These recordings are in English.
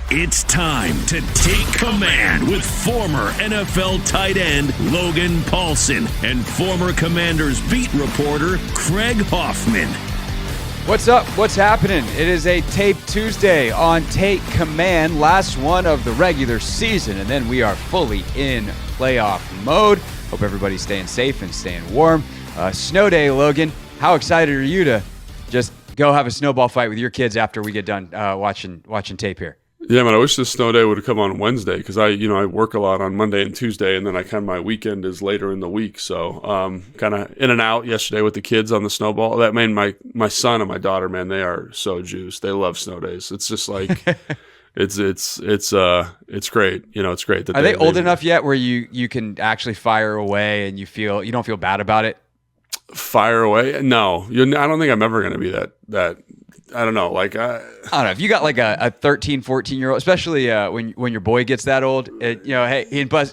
It's time to take command with former NFL tight end Logan Paulsen and former Commanders beat reporter Craig Hoffman. What's up? What's happening? It is a Tape Tuesday on Take Command, last one of the regular season, and then we are fully in playoff mode. Hope everybody's staying safe and staying warm. Snow day, Logan. How excited are you to just go have a snowball fight with your kids after we get done watching tape here? Yeah, man, I wish this snow day would have come on Wednesday because I work a lot on Monday and Tuesday, and then my weekend is later in the week. So kind of in and out yesterday with the kids on the snowball. That made my son and my daughter, man, they are so juiced. They love snow days. It's just like it's great. It's great. Are they old enough yet where you can actually fire away and you don't feel bad about it? Fire away? No, I don't think I'm ever going to be that. I don't know. I don't know if you got like a 13, 14-year-old, especially when your boy gets that old. Hey,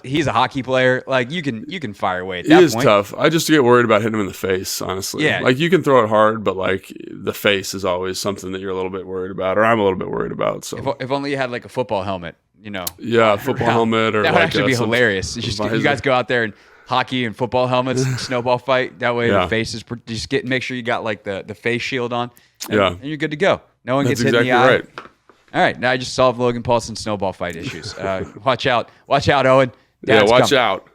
he's a hockey player. Like you can fire away at that point. It is tough. I just get worried about hitting him in the face. Honestly, yeah. Like you can throw it hard, but like the face is always something that you're a little bit worried about, or I'm a little bit worried about. So if only you had like a football helmet, Yeah, football helmet, or that would actually be hilarious. You guys go out there and hockey and football helmets, snowball fight. That way the face is make sure you got like the face shield on. And you're good to go. No one gets hit in the eye. Right. All right, now I just solved Logan Paulsen's snowball fight issues. Watch out, Owen. Dad's watch coming. out.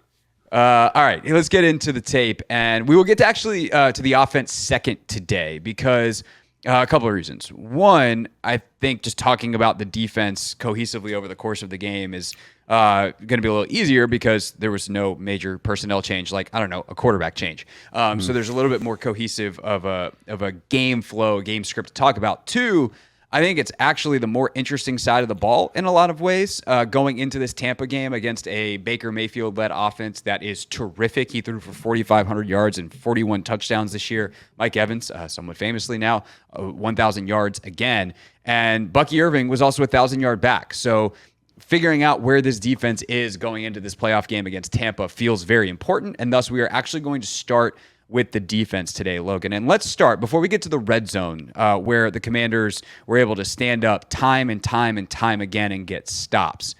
All right, let's get into the tape, and we will get to actually to the offense second today because a couple of reasons. One, I think just talking about the defense cohesively over the course of the game is going to be a little easier because there was no major personnel change, like, I don't know, a quarterback change. So there's a little bit more cohesive of a game flow, game script to talk about. Two, I think it's actually the more interesting side of the ball in a lot of ways going into this Tampa game against a Baker Mayfield-led offense that is terrific. He threw for 4,500 yards and 41 touchdowns this year. Mike Evans, somewhat famously now, 1,000 yards again. And Bucky Irving was also a 1,000-yard back. So figuring out where this defense is going into this playoff game against Tampa feels very important, and thus we are actually going to start with the defense today, Logan. And let's start, before we get to the red zone, where the Commanders were able to stand up time and time and time again and get stops.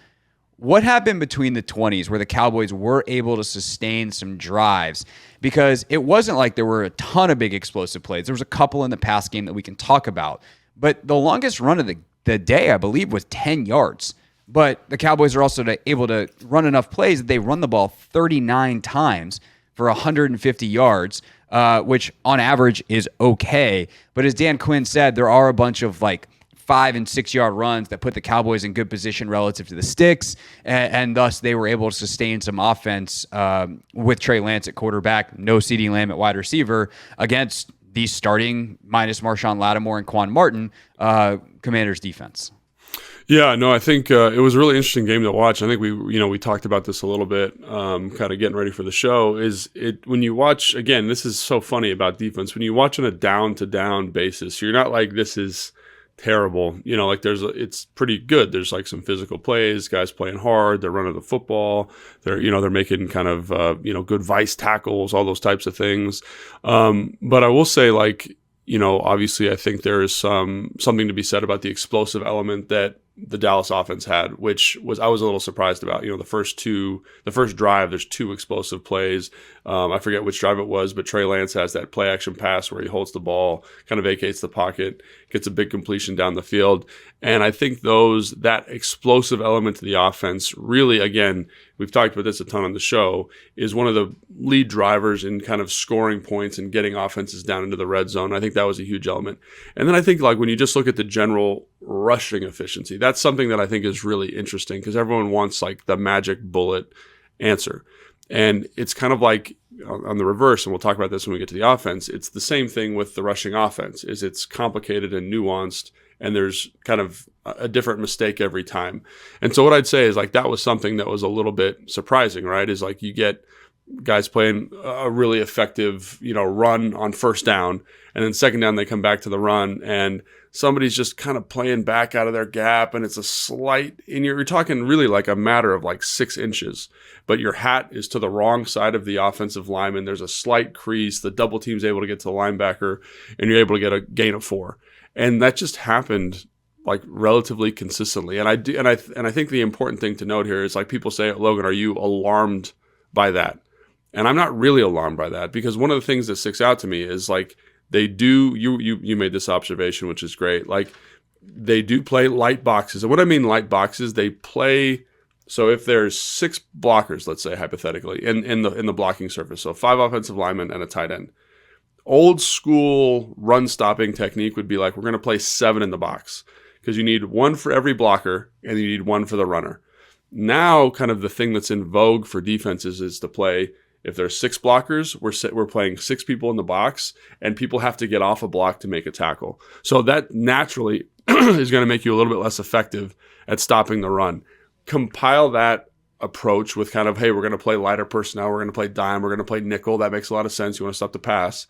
What happened between the 20s where the Cowboys were able to sustain some drives? Because it wasn't like there were a ton of big explosive plays. There was a couple in the pass game that we can talk about. But the longest run of the day, I believe, was 10 yards. But the Cowboys are also able to run enough plays that they run the ball 39 times for 150 yards, which on average is okay. But as Dan Quinn said, there are a bunch of like 5 and 6 yard runs that put the Cowboys in good position relative to the sticks, and thus they were able to sustain some offense with Trey Lance at quarterback, no CeeDee Lamb at wide receiver against the starting minus Marshawn Lattimore and Quan Martin Commanders defense. Yeah, no, I think it was a really interesting game to watch. I think we talked about this a little bit, kind of getting ready for the show. When you watch, again, this is so funny about defense. When you watch on a down-to-down basis, you're not like, this is terrible. It's pretty good. There's like some physical plays, guys playing hard, they're running the football, they're making kind of good vice tackles, all those types of things. But I will say, obviously I think there is something to be said about the explosive element that the Dallas offense had, which I was a little surprised about. The first drive, there's 2 explosive plays. I forget which drive it was, but Trey Lance has that play action pass where he holds the ball, kind of vacates the pocket, gets a big completion down the field. And I think that explosive element to the offense really, again, we've talked about this a ton on the show, is one of the lead drivers in kind of scoring points and getting offenses down into the red zone. I think that was a huge element. And then I think when you just look at the general rushing efficiency, that's something that I think is really interesting because everyone wants the magic bullet answer. And it's kind of like on the reverse, and we'll talk about this when we get to the offense, it's the same thing with the rushing offense, is it's complicated and nuanced, and there's kind of a different mistake every time. And so what I'd say is that was something that was a little bit surprising, right? Is you get guys playing a really effective, run on first down, and then second down they come back to the run, and somebody's just kind of playing back out of their gap, and it's a slight, and you're talking really a matter of 6 inches, but your hat is to the wrong side of the offensive lineman. There's a slight crease. The double team's able to get to the linebacker, and you're able to get a gain of 4. And that just happened like relatively consistently. And I think the important thing to note here is, like, people say, Logan, are you alarmed by that? And I'm not really alarmed by that, because one of the things that sticks out to me is, like, they do, you made this observation, which is great. Like, they do play light boxes. And what I mean light boxes, they play, so if there's 6 blockers, let's say hypothetically, in the blocking surface, so 5 offensive linemen and a tight end. Old school run stopping technique would be like, we're going to play 7 in the box, because you need 1 for every blocker and you need 1 for the runner. Now, kind of the thing that's in vogue for defenses is to play, if there's 6 blockers, we're playing 6 people in the box, and people have to get off a block to make a tackle. So that naturally is going to make you a little bit less effective at stopping the run. Compile that approach with kind of, hey, we're going to play lighter personnel, we're going to play dime, we're going to play nickel. That makes a lot of sense. You want to stop the pass.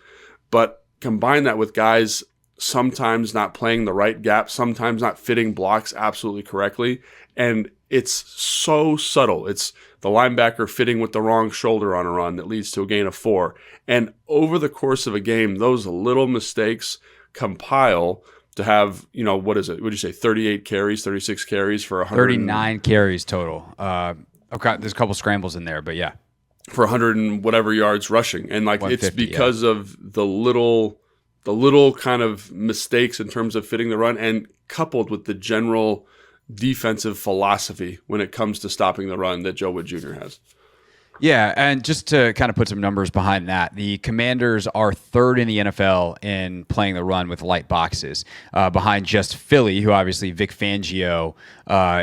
But combine that with guys sometimes not playing the right gap, sometimes not fitting blocks absolutely correctly. And it's so subtle. It's the linebacker fitting with the wrong shoulder on a run that leads to a gain of 4. And over the course of a game, those little mistakes compile to have, what is it? Would you say 38 carries, 36 carries for 39 carries total. Okay, there's a couple scrambles in there, but yeah. For 100 and whatever yards rushing. And like, it's because of the little kind of mistakes in terms of fitting the run, and coupled with the general defensive philosophy when it comes to stopping the run that Joe Wood Jr. has. Yeah, and just to kind of put some numbers behind that, the Commanders are 3rd in the NFL in playing the run with light boxes, behind just Philly, who obviously Vic Fangio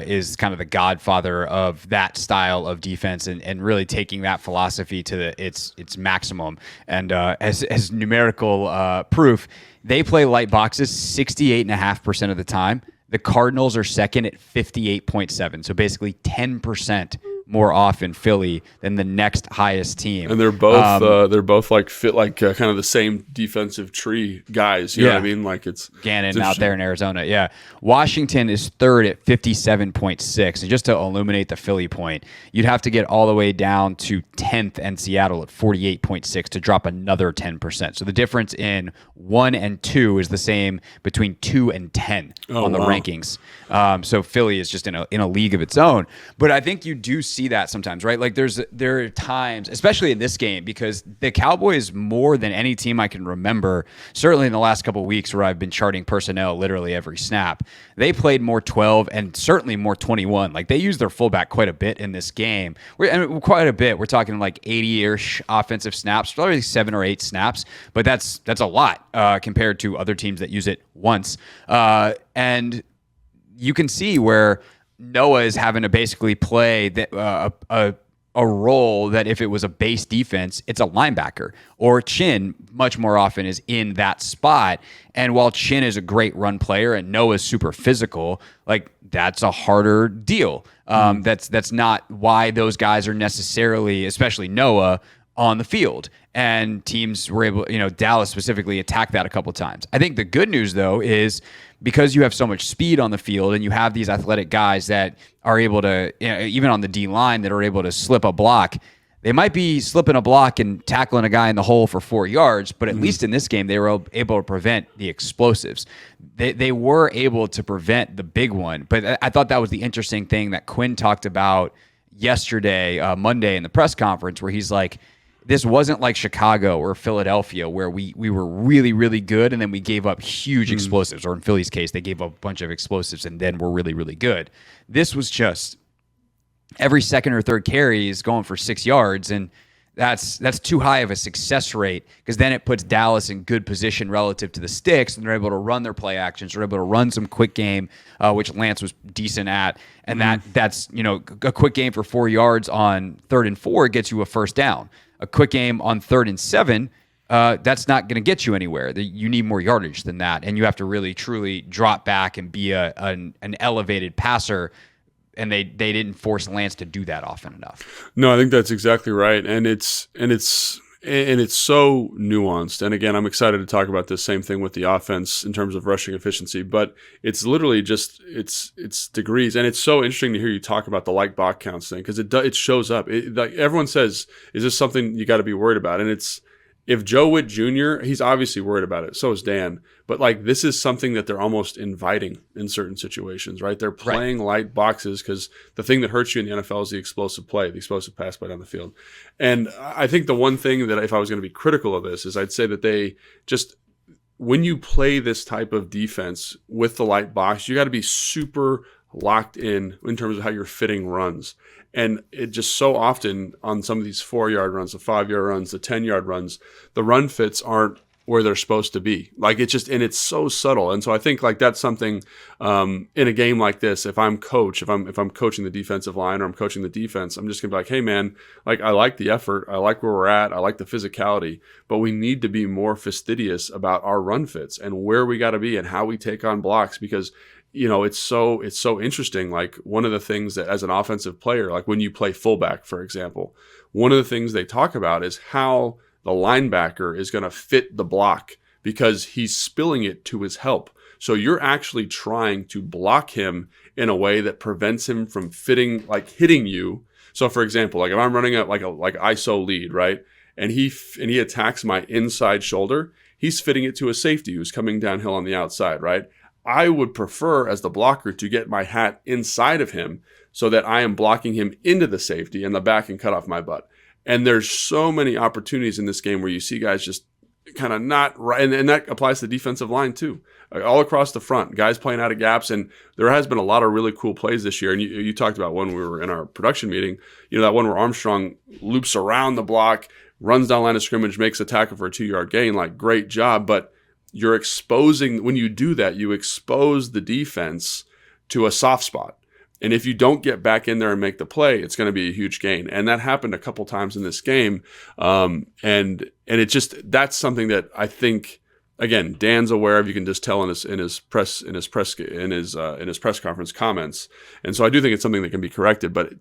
is kind of the godfather of that style of defense, and really taking that philosophy to its maximum. And as numerical proof, they play light boxes 68.5% of the time. The Cardinals are second at 58.7%, so basically 10% more often Philly than the next highest team. And they're both like fit like kind of the same defensive tree guys. You know what I mean? Like it's Gannon out there in Arizona. Yeah. Washington is 3rd at 57.6. And just to illuminate the Philly point, you'd have to get all the way down to 10th and Seattle at 48.6 to drop another 10%. So the difference in 1 and 2 is the same between 2 and 10 on the rankings. So Philly is just in a league of its own. But I think you do see that sometimes, right? Like there are times, especially in this game, because the Cowboys, more than any team I can remember, certainly in the last couple of weeks where I've been charting personnel literally every snap, they played more 12 and certainly more 21. Like they used their fullback quite a bit in this game. Quite a bit. We're talking like 80-ish offensive snaps, probably 7 or 8 snaps, but that's a lot compared to other teams that use it once. And you can see where Noah is having to basically play a role that if it was a base defense, it's a linebacker, or Chin much more often is in that spot. And while Chin is a great run player and Noah's super physical, like that's a harder deal. That's not why those guys are necessarily, especially Noah, on the field. And teams were able, Dallas specifically, attacked that a couple of times. I think the good news, though, is because you have so much speed on the field and you have these athletic guys that are able to, even on the D line, that are able to slip a block. They might be slipping a block and tackling a guy in the hole for 4 yards, but at least in this game, they were able to prevent the explosives. They were able to prevent the big one. But I thought that was the interesting thing that Quinn talked about yesterday, Monday, in the press conference, where he's like, this wasn't like Chicago or Philadelphia where we were really, really good and then we gave up huge explosives. Or in Philly's case, they gave up a bunch of explosives and then were really, really good. This was just every second or third carry is going for 6 yards, and that's too high of a success rate, because then it puts Dallas in good position relative to the sticks, and they're able to run their play actions. They're able to run some quick game, which Lance was decent at, and that's a quick game for 4 yards on 3rd and 4 gets you a first down. A quick game on 3rd and 7, that's not going to get you anywhere. You need more yardage than that, and you have to really, truly drop back and be an elevated passer, and they didn't force Lance to do that often enough. No, I think that's exactly right, and it's so nuanced. And again, I'm excited to talk about this same thing with the offense in terms of rushing efficiency, but it's literally just it's degrees. And it's so interesting to hear you talk about the like box counts thing, because it shows up. Like everyone says, is this something you got to be worried about? And if Joe Witt Jr., he's obviously worried about it. So is Dan. But like, this is something that they're almost inviting in certain situations, right? They're playing light boxes because the thing that hurts you in the NFL is the explosive play, the explosive pass play down the field. And I think the one thing that if I was going to be critical of this is I'd say that they just, when you play this type of defense with the light box, you got to be super locked in terms of how you're fitting runs. And it just so often on some of these 4-yard runs, the 5-yard runs, the 10-yard runs, the run fits aren't where they're supposed to be. Like it's just, and it's so subtle. And so I think like that's something in a game like this, if I'm coaching the defensive line or I'm coaching the defense, I'm just gonna be like, hey man, like I like the effort, I like where we're at, I like the physicality, but we need to be more fastidious about our run fits and where we got to be and how we take on blocks because it's so interesting. Like one of the things that as an offensive player, like when you play fullback, for example, one of the things they talk about is how the linebacker is going to fit the block because he's spilling it to his help. So you're actually trying to block him in a way that prevents him from hitting you. So for example, like if I'm running like ISO lead, right? And he attacks my inside shoulder, he's fitting it to a safety who's coming downhill on the outside, right? I would prefer as the blocker to get my hat inside of him so that I am blocking him into the safety and the back can cut off my butt. And there's so many opportunities in this game where you see guys just kind of not right. And that applies to the defensive line too. All across the front, guys playing out of gaps. And there has been a lot of really cool plays this year. And you talked about when we were in our production meeting, that one where Armstrong loops around the block, runs down line of scrimmage, makes a tackle for a 2-yard gain. Like, great job. But when you do that, you expose the defense to a soft spot. And if you don't get back in there and make the play, it's going to be a huge gain. And that happened a couple times in this game. And that's something that I think, again, Dan's aware of. You can just tell in his press conference comments. And so I do think it's something that can be corrected. But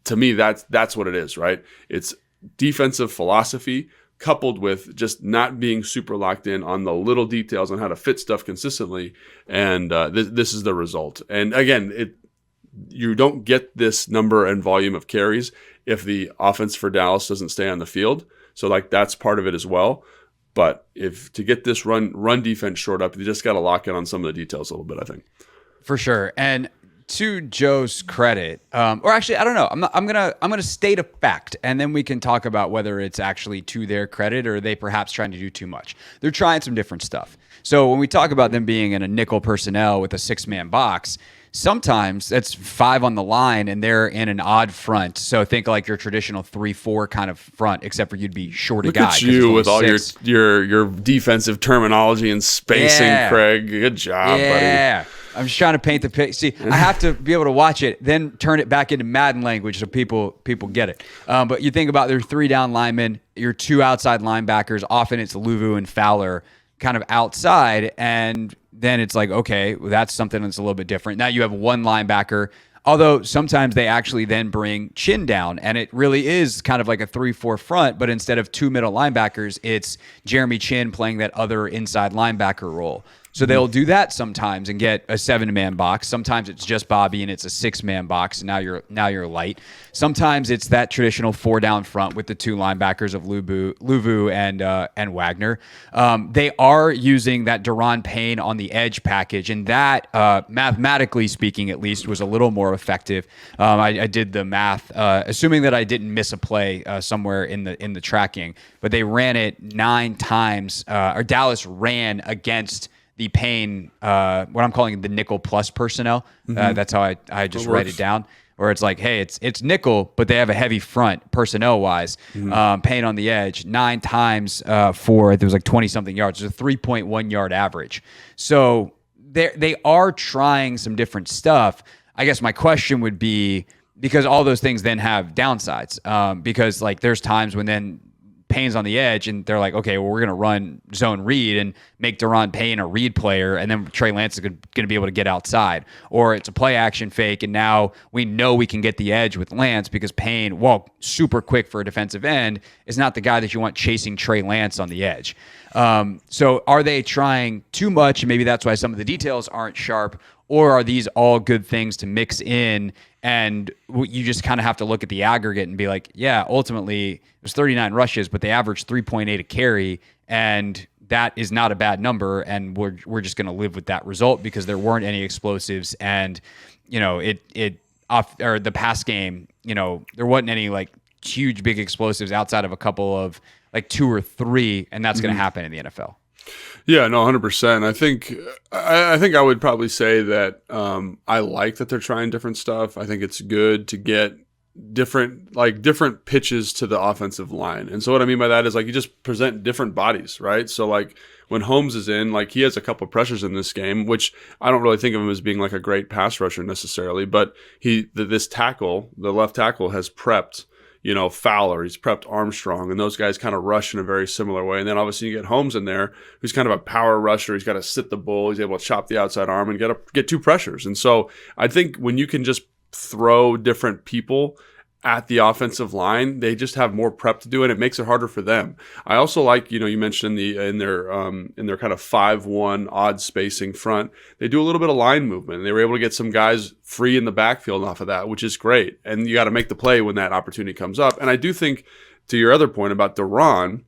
to me, that's what it is, right? It's defensive philosophy coupled with just not being super locked in on the little details on how to fit stuff consistently. And this is the result. And again, you don't get this number and volume of carries if the offense for Dallas doesn't stay on the field. So like that's part of it as well. But if to get this run defense short up, you just got to lock in on some of the details a little bit, I think. For sure. And to Joe's credit, or actually, I don't know. I'm gonna state a fact, and then we can talk about whether it's actually to their credit or they perhaps trying to do too much. They're trying some different stuff. So when we talk about them being in a nickel personnel with a 6-man box, sometimes that's 5 on the line and they're in an odd front. So think like your traditional 3-4 kind of front, except for you'd be short a guy. Look at you with all your defensive terminology and spacing, Craig. Good job, buddy. Yeah. I'm just trying to paint the picture. See, I have to be able to watch it, then turn it back into Madden language so people get it. But you think about their 3 down linemen, your 2 outside linebackers. Often it's Luvu and Fowler kind of outside, and then it's like, okay, well, that's something that's a little bit different. Now you have 1 linebacker, although sometimes they actually then bring Chin down, and it really is kind of like a 3-4 front, but instead of 2 middle linebackers, it's Jeremy Chin playing that other inside linebacker role. So they'll do that sometimes and get a 7-man box. Sometimes it's just Bobby and it's a 6-man box, and now you're light. Sometimes it's that traditional 4 down front with the 2 linebackers of Luvu and Wagner. They are using that Daron Payne on the edge package, and that mathematically speaking, at least, was a little more effective. I did the math, assuming that I didn't miss a play somewhere in the tracking, but they ran it 9 times, or Dallas ran against the Payne, what I'm calling the nickel plus personnel. That's how I just write it down. Or it's like, hey, it's nickel, but they have a heavy front personnel wise. Payne on the edge 9 times for there was like 20-something yards. It's a 3.1 yard average. So they are trying some different stuff. I guess my question would be, because all those things then have downsides. Because like there's times when then Payne's on the edge, and they're like, okay, well, we're going to run zone read and make Daron Payne a read player, and then Trey Lance is going to be able to get outside. Or it's a play action fake, and now we know we can get the edge with Lance because Payne, while super quick for a defensive end, is not the guy that you want chasing Trey Lance on the edge. So are they trying too much, and maybe that's why some of the details aren't sharp, Or are these all good things to mix in, and you just kind of have to look at the aggregate and be like, yeah, ultimately it was 39 rushes, but they averaged 3.8 a carry, and that is not a bad number, and we're just going to live with that result because there weren't any explosives, and the pass game, there wasn't any like huge big explosives outside of a couple of like 2 or 3, and that's going to happen in the NFL. Yeah, no, 100%. I think I would probably say that I like that they're trying different stuff. I think it's good to get different pitches to the offensive line. And so what I mean by that is like you just present different bodies, right? So like when Holmes is in, like he has a couple pressures in this game, which I don't really think of him as being like a great pass rusher necessarily, but this tackle, the left tackle has prepped Fowler, he's prepped Armstrong, and those guys kind of rush in a very similar way. And then obviously you get Holmes in there, who's kind of a power rusher. He's got to sit the bull. He's able to chop the outside arm and get 2 pressures. And so I think when you can just throw different people at the offensive line, they just have more prep to do, and it makes it harder for them. I also like, you mentioned in their kind of 5-1 odd spacing front, they do a little bit of line movement. They were able to get some guys free in the backfield off of that, which is great. And you got to make the play when that opportunity comes up. And I do think, to your other point about Duran,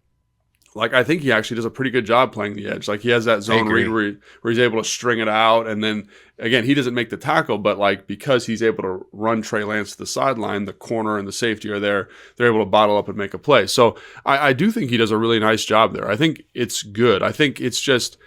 like I think he actually does a pretty good job playing the edge. Like he has that zone read where he's able to string it out, and then again he doesn't make the tackle, but like because he's able to run Trey Lance to the sideline, the corner and the safety are there. They're able to bottle up and make a play. So I do think he does a really nice job there. I think it's good. I think it's just,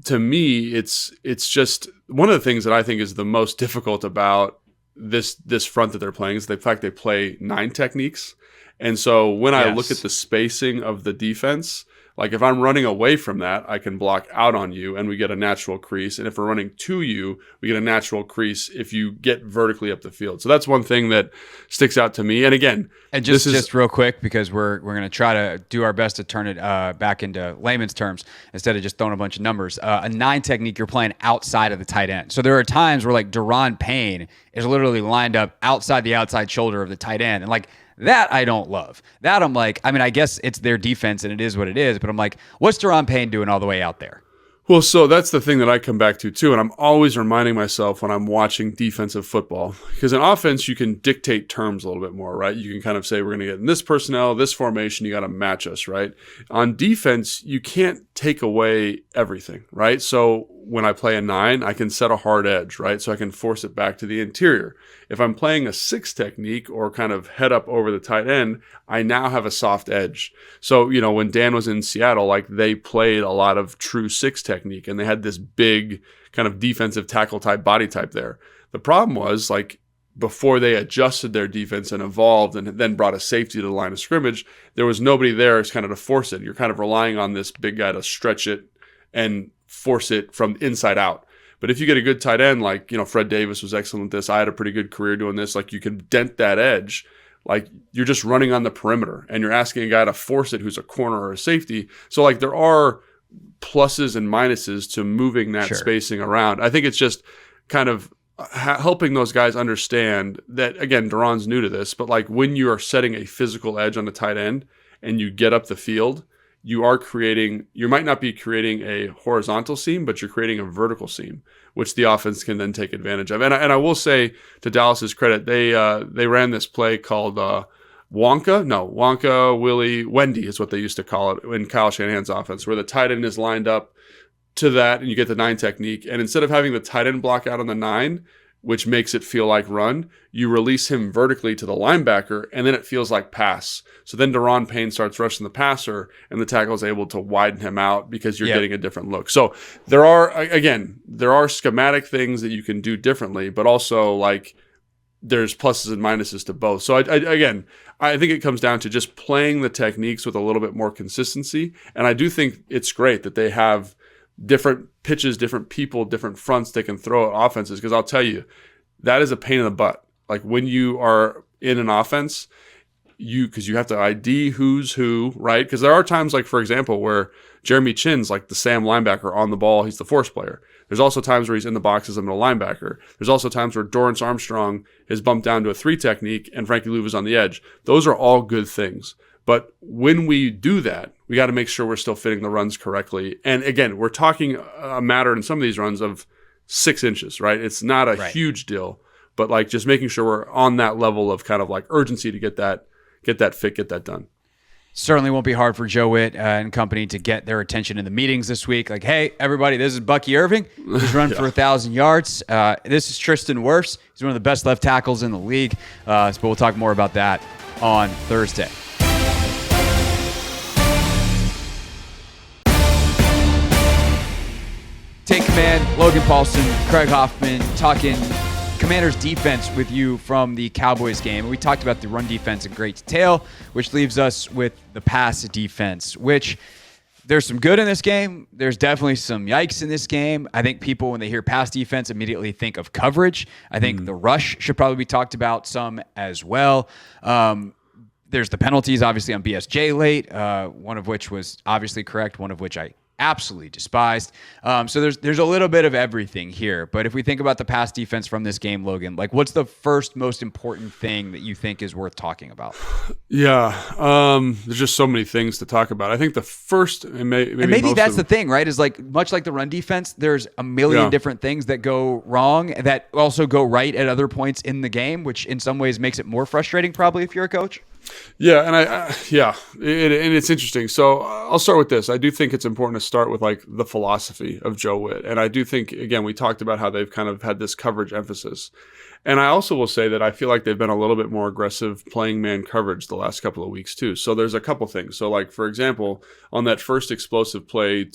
to me, it's just one of the things that I think is the most difficult about this front that they're playing is the fact they play 9 techniques. And so when I look at the spacing of the defense, like if I'm running away from that, I can block out on you and we get a natural crease. And if we're running to you, we get a natural crease if you get vertically up the field. So that's one thing that sticks out to me. And again, and just real quick, because we're going to try to do our best to turn it back into layman's terms instead of just throwing a bunch of numbers. A 9 technique, you're playing outside of the tight end. So there are times where like Daron Payne is literally lined up outside the outside shoulder of the tight end. And like, that I don't love. That I'm like, I mean, I guess it's their defense and it is what it is, but I'm like, what's Daron Payne doing all the way out there? Well, so that's the thing that I come back to too, and I'm always reminding myself when I'm watching defensive football, because in offense you can dictate terms a little bit more, right? You can kind of say we're going to get in this personnel, this formation, you got to match us, right? On defense, you can't take away everything, right? So when I play a 9, I can set a hard edge, right? So I can force it back to the interior. If I'm playing a 6 technique or kind of head up over the tight end, I now have a soft edge. So, when Dan was in Seattle, like they played a lot of true 6 technique and they had this big kind of defensive tackle type body type there. The problem was like before they adjusted their defense and evolved and then brought a safety to the line of scrimmage, there was nobody there kind of to force it. You're kind of relying on this big guy to stretch it and force it from inside out. But if you get a good tight end, like, Fred Davis was excellent at this. I had a pretty good career doing this. Like you can dent that edge. Like you're just running on the perimeter and you're asking a guy to force it who's a corner or a safety. So like there are pluses and minuses to moving that spacing around. I think it's just kind of helping those guys understand that, again, Duran's new to this, but like when you are setting a physical edge on the tight end and you get up the field, you might not be creating a horizontal seam, but you're creating a vertical seam, which the offense can then take advantage of. And I will say, to Dallas's credit, they ran this play called Wendy is what they used to call it in Kyle Shanahan's offense, where the tight end is lined up to that and you get the 9 technique. And instead of having the tight end block out on the 9, which makes it feel like run, you release him vertically to the linebacker, and then it feels like pass. So then Daron Payne starts rushing the passer, and the tackle is able to widen him out because you're getting a different look. So there are schematic things that you can do differently, but also like there's pluses and minuses to both. So I think it comes down to just playing the techniques with a little bit more consistency. And I do think it's great that they have different pitches, different people, different fronts they can throw at offenses. Because I'll tell you, that is a pain in the butt. Like when you are in an offense, because you have to ID who's who, right? Because there are times, like for example, where Jeremy Chinn's like the Sam linebacker on the ball. He's the force player. There's also times where he's in the box as a middle linebacker. There's also times where Dorrance Armstrong is bumped down to a 3 technique and Frankie Louva's on the edge. Those are all good things. But when we do that, we got to make sure we're still fitting the runs correctly. And again, we're talking a matter in some of these runs of 6 inches, right? It's not a huge deal, but like just making sure we're on that level of kind of like urgency to get that fit, get that done. Certainly won't be hard for Joe Witt and company to get their attention in the meetings this week. Like, hey, everybody, this is Bucky Irving. He's run for 1,000 yards. This is Tristan Wirfs. He's one of the best left tackles in the league. But we'll talk more about that on Thursday. Take command, Logan Paulson, Craig Hoffman, talking Commanders defense with you from the Cowboys game. We talked about the run defense in great detail, which leaves us with the pass defense, which there's some good in this game. There's definitely some yikes in this game. I think people, when they hear pass defense, immediately think of coverage. I think the rush should probably be talked about some as well. There's the penalties, obviously, on BSJ late, one of which was obviously correct, one of which I absolutely despised. So there's a little bit of everything here. But if we think about the pass defense from this game, Logan, like what's the first most important thing that you think is worth talking about? Yeah, there's just so many things to talk about. I think the first, and maybe that's the thing, right? Is like much like the run defense, there's a million different things that go wrong that also go right at other points in the game, which in some ways makes it more frustrating probably if you're a coach. Yeah, and and it's interesting. So I'll start with this. I do think it's important to start with like the philosophy of Joe Witt, and I do think, again, we talked about how they've kind of had this coverage emphasis, and I also will say that I feel like they've been a little bit more aggressive playing man coverage the last couple of weeks too. So there's a couple things. So like for example, on that first explosive play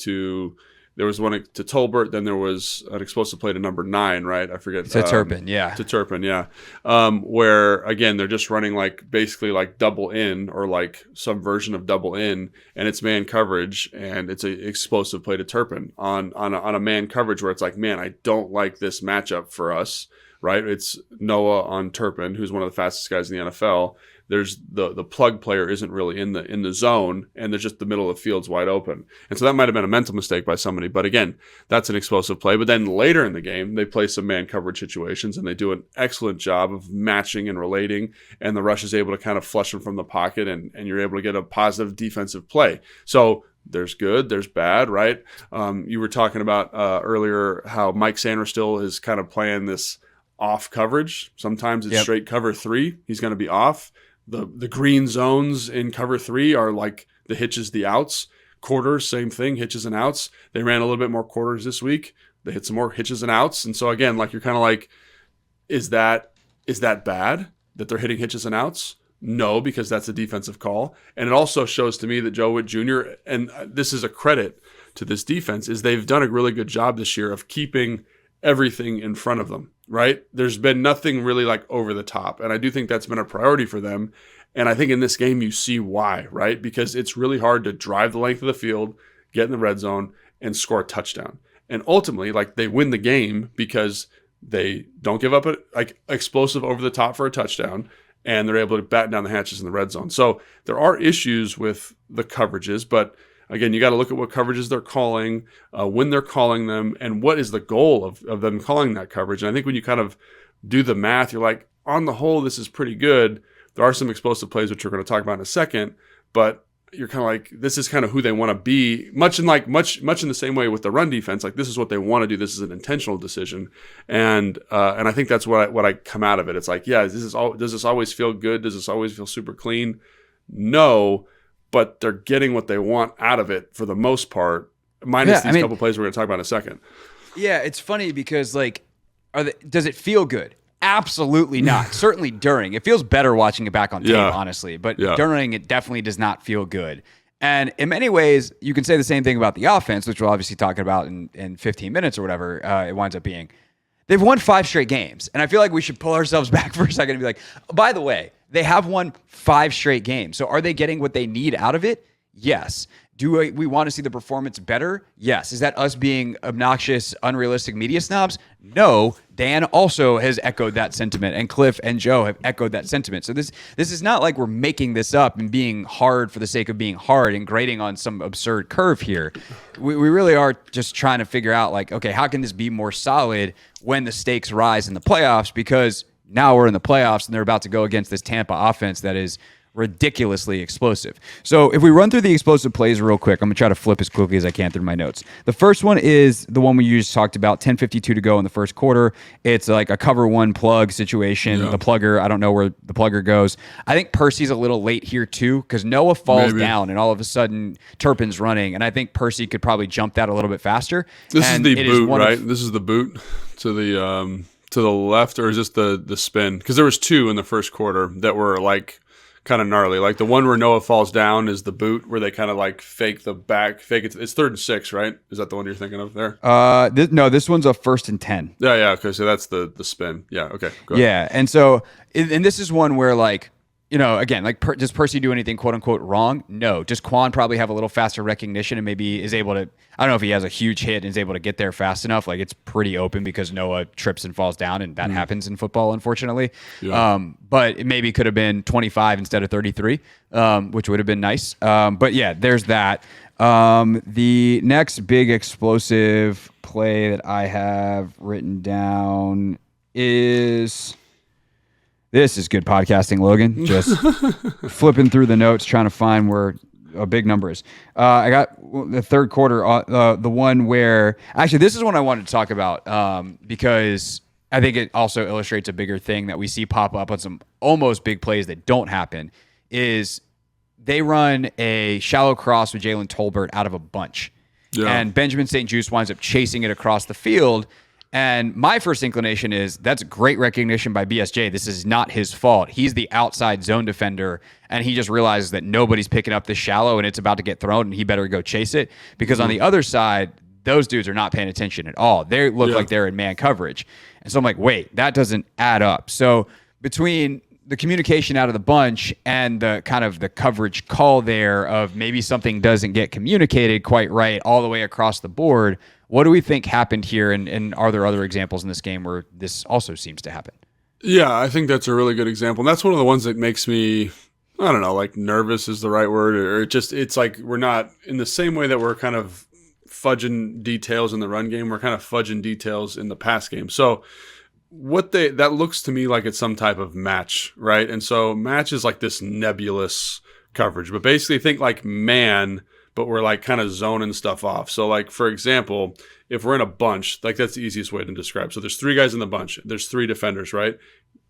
there was one to Tolbert, then there was an explosive play to number 9, right? I forget. To Turpin, yeah. To Turpin, yeah. Where, again, they're just running like basically like double in or like some version of double in, and it's man coverage, and it's an explosive play to Turpin on a man coverage where it's like, man, I don't like this matchup for us, right? It's Noah on Turpin, who's one of the fastest guys in the NFL. There's the plug player isn't really in the zone, and there's just the middle of the field's wide open. And so that might have been a mental mistake by somebody. But again, that's an explosive play. But then later in the game, they play some man coverage situations, and they do an excellent job of matching and relating. And the rush is able to kind of flush them from the pocket, and you're able to get a positive defensive play. So there's good, there's bad, right? You were talking about earlier how Mike Sanders still is kind of playing this off coverage. Sometimes it's straight cover 3. He's going to be off. The green zones in cover 3 are like the hitches, the outs. Quarters, same thing, hitches and outs. They ran a little bit more quarters this week. They hit some more hitches and outs. And so again, like you're kind of like, is that bad that they're hitting hitches and outs? No, because that's a defensive call. And it also shows to me that Joe Witt Jr., and this is a credit to this defense, is they've done a really good job this year of keeping everything in front of them, right? There's been nothing really like over the top. And I do think that's been a priority for them. And I think in this game, you see why, right? Because it's really hard to drive the length of the field, get in the red zone, and score a touchdown. And ultimately, like they win the game because they don't give up like explosive over the top for a touchdown, and they're able to batten down the hatches in the red zone. So there are issues with the coverages, but again, you got to look at what coverages they're calling, when they're calling them, and what is the goal of them calling that coverage. And I think when you kind of do the math, you're like, on the whole, this is pretty good. There are some explosive plays, which we're going to talk about in a second, but you're kind of like, this is kind of who they want to be, much in the same way with the run defense. Like this is what they want to do. This is an intentional decision, and I think that's what I come out of it. It's like, yeah, does this always feel good? Does this always feel super clean? No. But they're getting what they want out of it for the most part, minus these couple plays we're going to talk about in a second. Yeah, it's funny because, like, does it feel good? Absolutely not. Certainly during. It feels better watching it back on tape, honestly. But during, it definitely does not feel good. And in many ways, you can say the same thing about the offense, which we'll obviously talk about in 15 minutes or whatever it winds up being. They've won 5 straight games. And I feel like we should pull ourselves back for a second and be like, oh, by the way, they have won 5 straight games. So are they getting what they need out of it? Yes. Do we want to see the performance better? Yes. Is that us being obnoxious, unrealistic media snobs? No. Dan also has echoed that sentiment, and Cliff and Joe have echoed that sentiment. So this is not like we're making this up and being hard for the sake of being hard and grading on some absurd curve here. We really are just trying to figure out, like, okay, how can this be more solid when the stakes rise in the playoffs? Because now we're in the playoffs and they're about to go against this Tampa offense that is ridiculously explosive. So if we run through the explosive plays real quick, I'm going to try to flip as quickly as I can through my notes. The first one is the one we just talked about, 10:52 to go in the first quarter. It's like a cover one plug situation. The plugger, I don't know where the plugger goes. I think Percy's a little late here too, because Noah falls down and all of a sudden Turpin's running. And I think Percy could probably jump that a little bit faster. This is the boot, right? This is the boot to the left, or is this the spin? Because there was two in the first quarter that were like kind of gnarly. Like the one where Noah falls down is the boot, where they kind of like fake it. It's 3rd and 6, right? Is that the one you're thinking of there? No, this one's a 1st and 10. Yeah. Okay, so that's the spin. Yeah. Okay. Go ahead. Yeah, and so and this is one where like, you know, again, like does Percy do anything quote unquote wrong? No. Does Quan probably have a little faster recognition and maybe is able to, I don't know if he has a huge hit and is able to get there fast enough. Like it's pretty open because Noah trips and falls down, and that happens in football, unfortunately. Yeah. But it maybe could have been 25 instead of 33, which would have been nice. But yeah, there's that. The next big explosive play that I have written down is... This is good podcasting, Logan. Just flipping through the notes, trying to find where a big number is. I got the third quarter, the one where... Actually, this is one I wanted to talk about because I think it also illustrates a bigger thing that we see pop up on some almost big plays that don't happen, is they run a shallow cross with Jalen Tolbert out of a bunch. Yeah. And Benjamin St. Juste winds up chasing it across the field. And my first inclination is that's great recognition by BSJ. This is not his fault. He's the outside zone defender, and he just realizes that nobody's picking up this shallow and it's about to get thrown, and he better go chase it. Because on the other side, those dudes are not paying attention at all. They look like they're in man coverage. And so I'm like, wait, that doesn't add up. So between the communication out of the bunch and the kind of the coverage call there of maybe something doesn't get communicated quite right all the way across the board, what do we think happened here, and are there other examples in this game where this also seems to happen? Yeah, I think that's a really good example. And that's one of the ones that makes me, I don't know, like nervous is the right word. Or it's like we're not, in the same way that we're kind of fudging details in the run game, we're kind of fudging details in the pass game. So that looks to me like it's some type of match, right? And so match is like this nebulous coverage. But basically think like man, but we're like kind of zoning stuff off. So like, for example, if we're in a bunch, like that's the easiest way to describe. So there's 3 guys in the bunch. There's 3 defenders, right?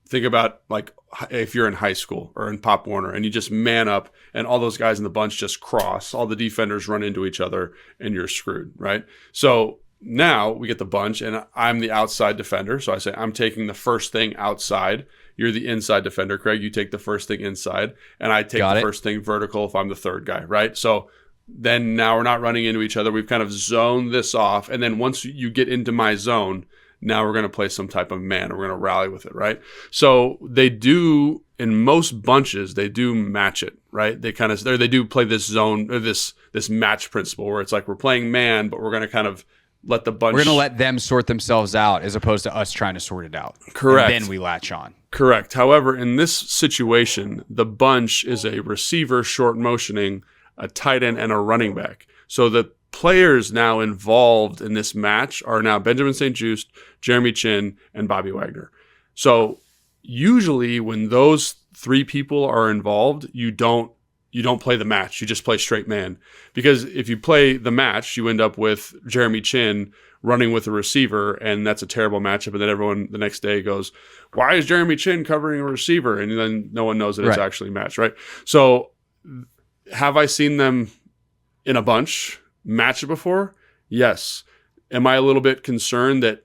Think about like if you're in high school or in Pop Warner and you just man up and all those guys in the bunch just cross, all the defenders run into each other and you're screwed, right? So now we get the bunch and I'm the outside defender. So I say, I'm taking the first thing outside. You're the inside defender, Craig. You take the first thing inside and I take the first thing vertical if I'm the third guy, right? So then now we're not running into each other. We've kind of zoned this off. And then once you get into my zone, now we're going to play some type of man. We're going to rally with it, right? So they do, in most bunches, they do match it, right? They do play this zone, or this match principle where it's like we're playing man, but we're going to kind of let the bunch... We're going to let them sort themselves out as opposed to us trying to sort it out. Correct. And then we latch on. Correct. However, in this situation, the bunch is a receiver short motioning, a tight end, and a running back. So the players now involved in this match are now Benjamin St. Juste, Jeremy Chin, and Bobby Wagner. So usually when those 3 people are involved, you don't play the match. You just play straight man. Because if you play the match, you end up with Jeremy Chin running with a receiver, and that's a terrible matchup. And then everyone the next day goes, why is Jeremy Chin covering a receiver? And then no one knows that it's actually matched, right? So have I seen them in a bunch match it before? Yes. Am I a little bit concerned that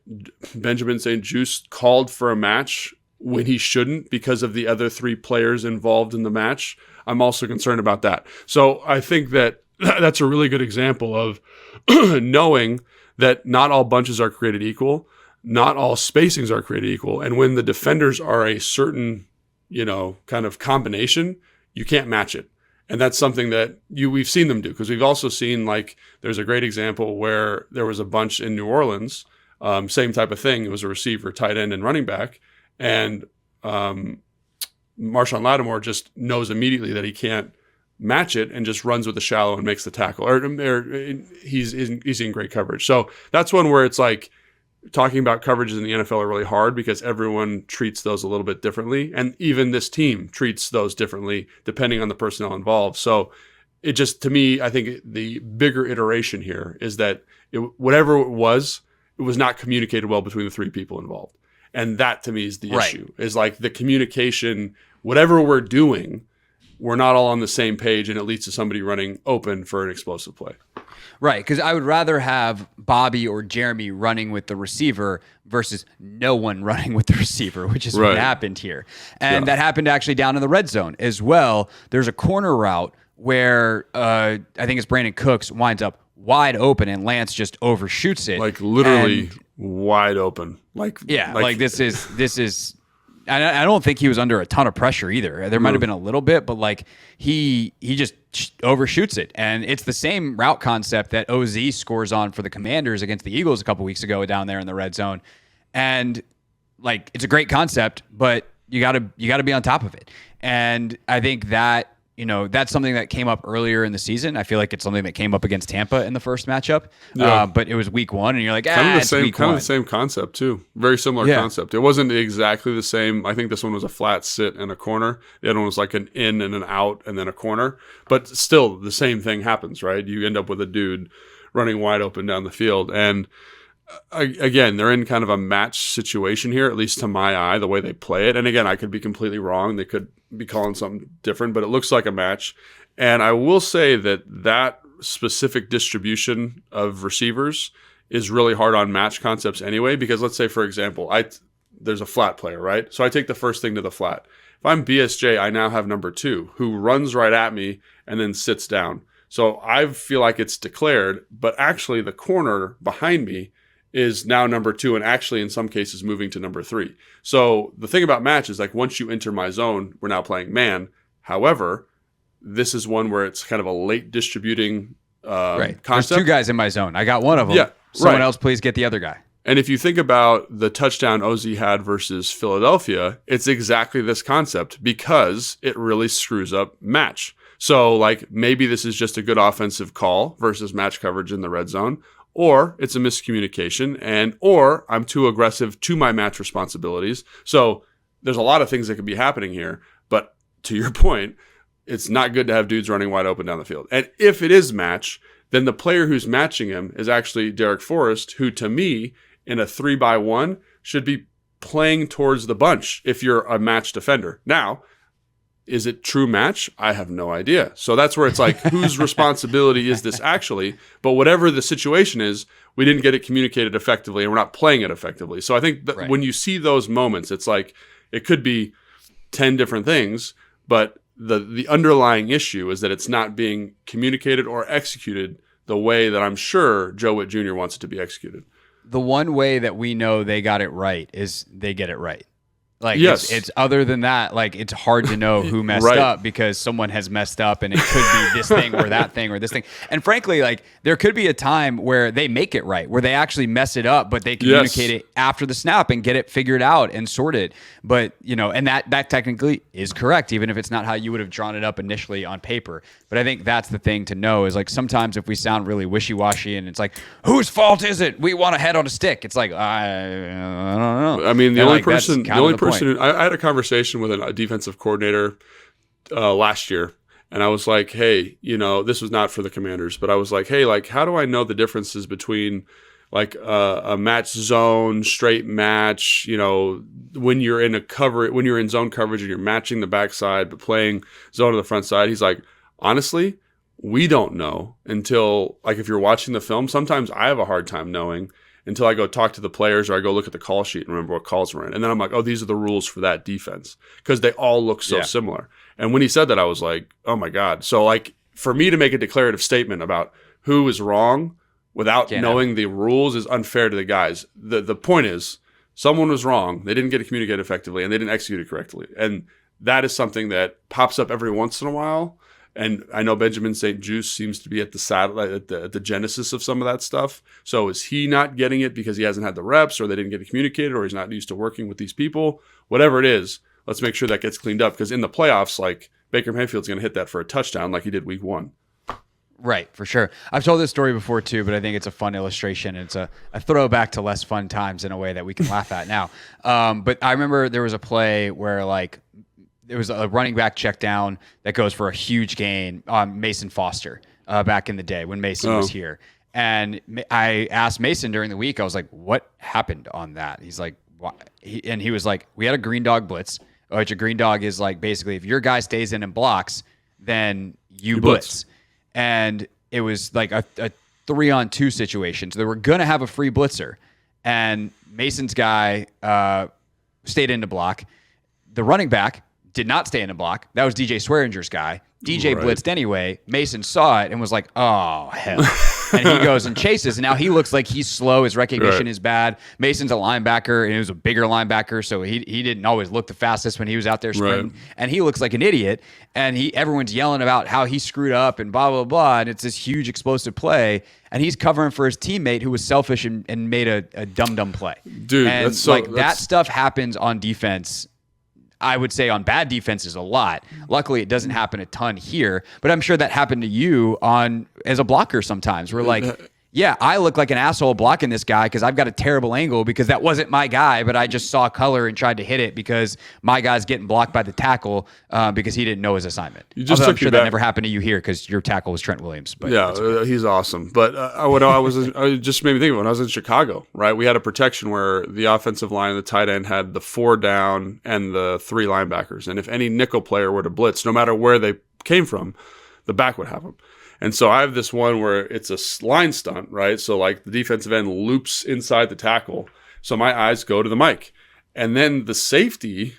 Benjamin St. Juste called for a match when he shouldn't because of the other 3 players involved in the match? I'm also concerned about that. So I think that that's a really good example of knowing that not all bunches are created equal, not all spacings are created equal, and when the defenders are a certain, kind of combination, you can't match it. And that's something that we've seen them do, because we've also seen, like, there's a great example where there was a bunch in New Orleans, same type of thing. It was a receiver, tight end, and running back. And Marshawn Lattimore just knows immediately that he can't match it and just runs with the shallow and makes the tackle. Or he's in great coverage. So that's one where it's like, talking about coverages in the NFL are really hard because everyone treats those a little bit differently. And even this team treats those differently depending on the personnel involved. So it just, to me, I think the bigger iteration here is that whatever it was not communicated well between the three people involved. And that to me is the issue, is like the communication, whatever we're doing, we're not all on the same page, and it leads to somebody running open for an explosive play. Right, because I would rather have Bobby or Jeremy running with the receiver versus no one running with the receiver, which is what happened here. And that happened actually down in the red zone as well. There's a corner route where I think it's Brandon Cooks winds up wide open and Lance just overshoots it. Like literally wide open. Like this is I don't think he was under a ton of pressure either. There might have been a little bit, but like he just overshoots it. And it's the same route concept that OZ scores on for the Commanders against the Eagles a couple weeks ago down there in the red zone. And like it's a great concept, but you gotta be on top of it. And I think that, that's something that came up earlier in the season. I feel like it's something that came up against Tampa in the first matchup. But it was week one, and you're like, kind of the same concept too. Very similar concept. It wasn't exactly the same. I think this one was a flat sit and a corner. The other one was like an in and an out and then a corner. But still, the same thing happens, right? You end up with a dude running wide open down the field, and again, they're in kind of a match situation here, at least to my eye, the way they play it. And again, I could be completely wrong. They could be calling something different, but it looks like a match. And I will say that specific distribution of receivers is really hard on match concepts anyway, because let's say, for example, there's a flat player, right? So I take the first thing to the flat. If I'm BSJ, I now have number 2 who runs right at me and then sits down. So I feel like it's declared, but actually the corner behind me is now number 2 and actually in some cases moving to number 3. So the thing about match is like once you enter my zone, we're now playing man. However, this is one where it's kind of a late distributing concept. There's 2 guys in my zone. I got one of them. Yeah, Someone else please get the other guy. And if you think about the touchdown OZ had versus Philadelphia, it's exactly this concept because it really screws up match. So like maybe this is just a good offensive call versus match coverage in the red zone, or it's a miscommunication, or I'm too aggressive to my match responsibilities. So there's a lot of things that could be happening here. But to your point, it's not good to have dudes running wide open down the field. And if it is match, then the player who's matching him is actually Derek Forrest, who to me, in a 3-by-1, should be playing towards the bunch if you're a match defender. Now, is it true match? I have no idea. So that's where it's like, whose responsibility is this actually? But whatever the situation is, we didn't get it communicated effectively and we're not playing it effectively. So I think that when you see those moments, it's like, it could be 10 different things, but the underlying issue is that it's not being communicated or executed the way that I'm sure Joe Witt Jr. wants it to be executed. The one way that we know they got it right is they get it right. Like, yes. it's other than that, like, it's hard to know who messed up because someone has messed up and it could be this thing or that thing or this thing. And frankly, like, there could be a time where they make it right, where they actually mess it up, but they communicate it after the snap and get it figured out and sorted. But, and that technically is correct, even if it's not how you would have drawn it up initially on paper. But I think that's the thing to know is, like, sometimes if we sound really wishy-washy and it's like, whose fault is it? We want a head on a stick. It's like, I don't know. I mean, the only person I had a conversation with a defensive coordinator last year, and I was like, hey, this was not for the Commanders, but I was like, hey, like, how do I know the differences between like a match zone, straight match, when you're in zone coverage and you're matching the backside but playing zone to the front side? He's like, honestly, we don't know until, like, if you're watching the film. Sometimes I have a hard time knowing until I go talk to the players or I go look at the call sheet and remember what calls were in. And then I'm like, oh, these are the rules for that defense, because they all look so similar. And when he said that, I was like, oh my God. So, like, for me to make a declarative statement about who is wrong without knowing the rules is unfair to the guys. The point is, someone was wrong. They didn't get it communicated effectively and they didn't execute it correctly. And that is something that pops up every once in a while. And I know Benjamin St. Juste seems to be at the genesis of some of that stuff. So is he not getting it because he hasn't had the reps, or they didn't get it communicated, or he's not used to working with these people? Whatever it is, let's make sure that gets cleaned up, because in the playoffs, like, Baker Mayfield's going to hit that for a touchdown like he did week 1. Right, for sure. I've told this story before too, but I think it's a fun illustration. It's a throwback to less fun times in a way that we can laugh at now. But I remember there was a play where like there was a running back check down that goes for a huge gain on Mason Foster back in the day when Mason was here. And I asked Mason during the week, I was like, what happened on that? He's like, why? He was like, we had a green dog blitz, which a green dog is like basically if your guy stays in and blocks, then you blitz. And it was like a 3-on-2 situation. So they were going to have a free blitzer. And Mason's guy stayed in to block. The running back did not stay in to block. That was DJ Swearinger's guy. DJ blitzed anyway. Mason saw it and was like, oh, hell. And he goes and chases. And now he looks like he's slow. His recognition is bad. Mason's a linebacker, and he was a bigger linebacker, so he didn't always look the fastest when he was out there sprinting. And he looks like an idiot. And everyone's yelling about how he screwed up and blah, blah, blah. And it's this huge explosive play. And he's covering for his teammate who was selfish and made a dumb play. Dude, and that stuff happens on defense. I would say on bad defenses a lot. Luckily, it doesn't happen a ton here, but I'm sure that happened to you as a blocker sometimes. We're like, yeah, I look like an asshole blocking this guy because I've got a terrible angle because that wasn't my guy, but I just saw color and tried to hit it because my guy's getting blocked by the tackle because he didn't know his assignment. I'm sure that never happened to you here because your tackle was Trent Williams. But yeah, he's awesome. But it just made me think of when I was in Chicago, right? We had a protection where the offensive line and the tight end had the 4 down and the 3 linebackers. And if any nickel player were to blitz, no matter where they came from, the back would have them. And so I have this one where it's a line stunt, right? So like the defensive end loops inside the tackle. So my eyes go to the mic. And then the safety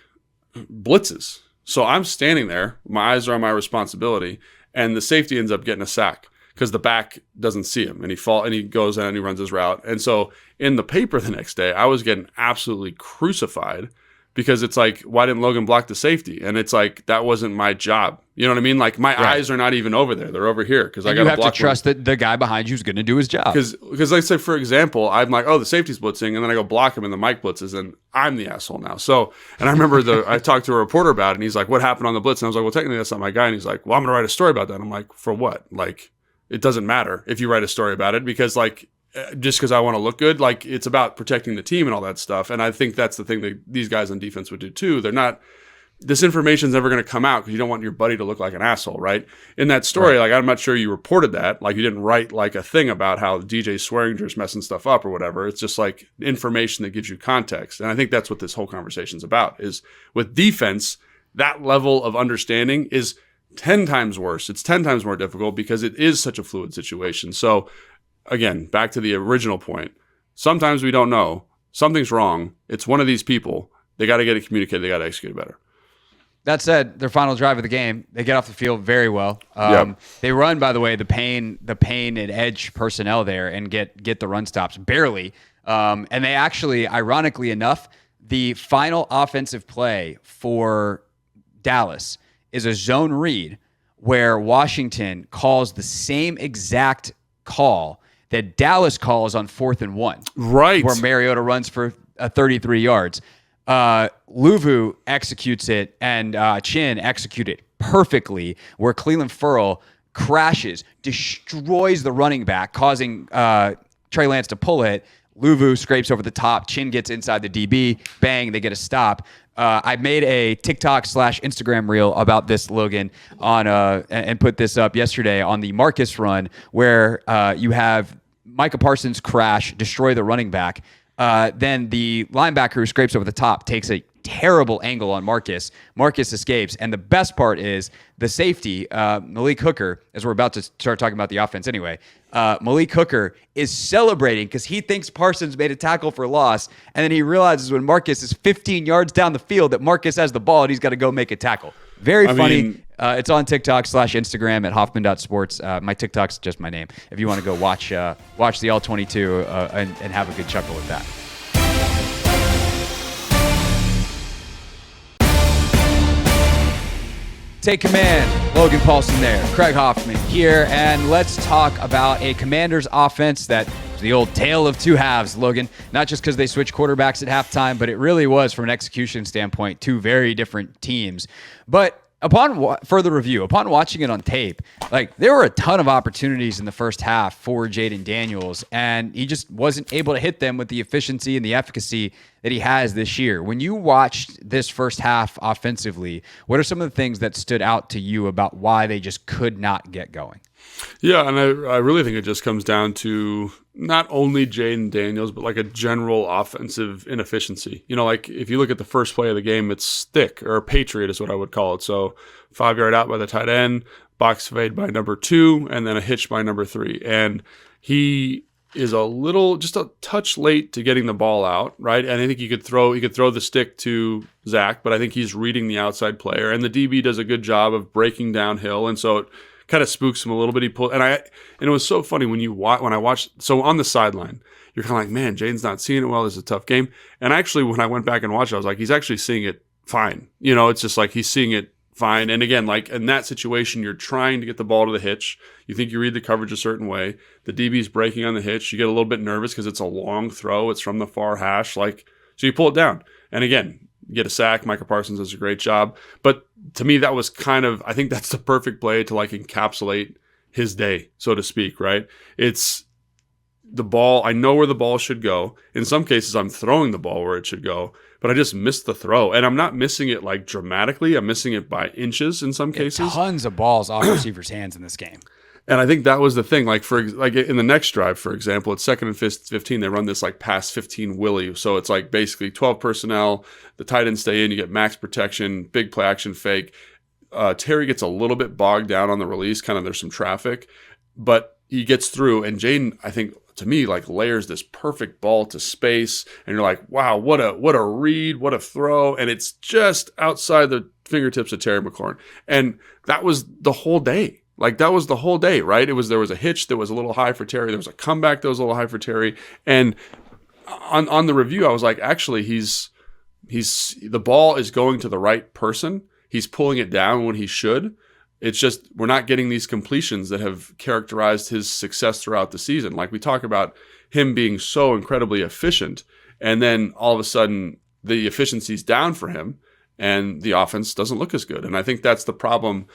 blitzes. So I'm standing there. My eyes are on my responsibility. And the safety ends up getting a sack because the back doesn't see him. And he goes in and he runs his route. And so in the paper the next day, I was getting absolutely crucified because it's like, why didn't Logan block the safety? And it's like, that wasn't my job. You know what I mean? Like my eyes are not even over there; they're over here because I got to block. You have to trust that the guy behind you is going to do his job. Because, like I said, for example, I'm like, oh, the safety's blitzing, and then I go block him, and the mic blitzes, and I'm the asshole now. So, and I remember I talked to a reporter about it, and he's like, "What happened on the blitz?" And I was like, "Well, technically, that's not my guy." And he's like, "Well, I'm going to write a story about that." And I'm like, "For what? Like, it doesn't matter if you write a story about it because, like, just because I want to look good, like, it's about protecting the team and all that stuff." And I think that's the thing that these guys on defense would do too. They're not. This information's never going to come out because you don't want your buddy to look like an asshole, right? In that story, like, I'm not sure you reported that. Like, you didn't write, like, a thing about how DJ Swearinger's messing stuff up or whatever. It's just, like, information that gives you context. And I think that's what this whole conversation's about, is with defense, that level of understanding is 10 times worse. It's 10 times more difficult because it is such a fluid situation. So, again, back to the original point. Sometimes we don't know. Something's wrong. It's one of these people. They got to get it communicated. They got to execute it better. That said, their final drive of the game, they get off the field very well. They run, by the way, the pain and edge personnel there and get the run stops barely. And they actually, ironically enough, the final offensive play for Dallas is a zone read where Washington calls the same exact call that Dallas calls on 4th and 1. Right. Where Mariota runs for 33 yards. Luvu executes it and Chin execute it perfectly where Cleveland Ferrell crashes, destroys the running back, causing Trey Lance to pull it. Luvu scrapes over the top. Chin gets inside the DB. Bang, they get a stop. I made a TikTok/Instagram reel about this, Logan, and put this up yesterday on the Marcus run where you have Micah Parsons crash, destroy the running back. Then the linebacker who scrapes over the top takes a terrible angle on Marcus. Marcus escapes. And the best part is the safety, Malik Hooker, as we're about to start talking about the offense anyway, Malik Hooker is celebrating because he thinks Parsons made a tackle for loss. And then he realizes when Marcus is 15 yards down the field that Marcus has the ball and he's got to go make a tackle. Very funny. It's on TikTok/Instagram at Hoffman.sports. My TikTok's just my name. If you want to go watch the All-22 and have a good chuckle with that. Take command. Logan Paulson there. Craig Hoffman here. And let's talk about a Commanders offense that was the old tale of two halves, Logan. Not just because they switched quarterbacks at halftime, but it really was, from an execution standpoint, two very different teams. But upon further review, upon watching it on tape, like there were a ton of opportunities in the first half for Jaden Daniels, and he just wasn't able to hit them with the efficiency and the efficacy that he has this year. When you watched this first half offensively, what are some of the things that stood out to you about why they just could not get going? Yeah, and I really think it just comes down to not only Jaden Daniels, but like a general offensive inefficiency. You know, like if you look at the first play of the game, it's stick or a Patriot is what I would call it. So 5-yard out by the tight end, box fade by number 2, and then a hitch by number 3. And he is just a touch late to getting the ball out, right? And I think he could throw the stick to Zach, but I think he's reading the outside player, and the DB does a good job of breaking downhill, and so it kind of spooks him a little bit. And it was so funny when I watched. So on the sideline, you're kind of like, man, Jaden's not seeing it well. This is a tough game. And actually, when I went back and watched it, I was like, he's actually seeing it fine. You know, it's just like he's seeing it fine. And again, like in that situation, you're trying to get the ball to the hitch. You think you read the coverage a certain way. The DB's breaking on the hitch. You get a little bit nervous because it's a long throw. It's from the far hash. So you pull it down. And again, you get a sack. Micah Parsons does a great job. But to me, that was I think that's the perfect play to like encapsulate his day, so to speak, right? It's the ball. I know where the ball should go. In some cases, I'm throwing the ball where it should go, but I just missed the throw. And I'm not missing it like dramatically. I'm missing it by inches in some cases. Tons of balls off receivers' hands in this game. And I think that was the thing. Like in the next drive, for example, it's 2nd and 15. They run this like pass 15 Willie. So it's like basically 12 personnel. The tight ends stay in. You get max protection, big play action fake. Terry gets a little bit bogged down on the release. Kind of there's some traffic, but he gets through. And Jaden, I think to me, like layers this perfect ball to space. And you're like, wow, what a read, what a throw. And it's just outside the fingertips of Terry McLaurin. And that was the whole day. Like that was the whole day, right? There was a hitch that was a little high for Terry. There was a comeback that was a little high for Terry. And on the review, I was like, actually, the ball is going to the right person. He's pulling it down when he should. It's just we're not getting these completions that have characterized his success throughout the season. Like we talk about him being so incredibly efficient, and then all of a sudden the efficiency's down for him, and the offense doesn't look as good. And I think that's the problem.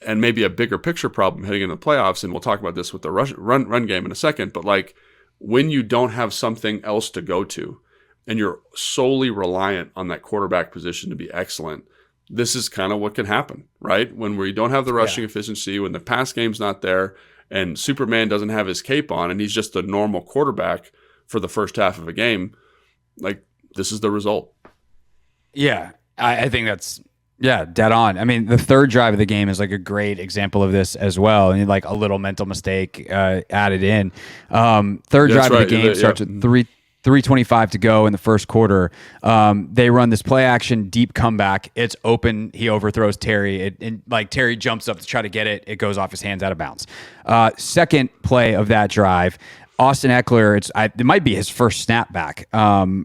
And maybe a bigger picture problem heading into the playoffs, and we'll talk about this with the run game in a second, but like when you don't have something else to go to and you're solely reliant on that quarterback position to be excellent, this is kind of what can happen, right? When we don't have the rushing efficiency, when the pass game's not there, and Superman doesn't have his cape on, and he's just a normal quarterback for the first half of a game, like this is the result. Yeah, I think that's... Yeah, dead on. I mean, the third drive of the game is like a great example of this as well. And like a little mental mistake added in. Third drive of the game starts at 3:25 to go in the first quarter. They run this play action deep comeback. It's open. He overthrows Terry. Like Terry jumps up to try to get it. It goes off his hands out of bounds. Second play of that drive, Austin Eckler, it might be his first snapback.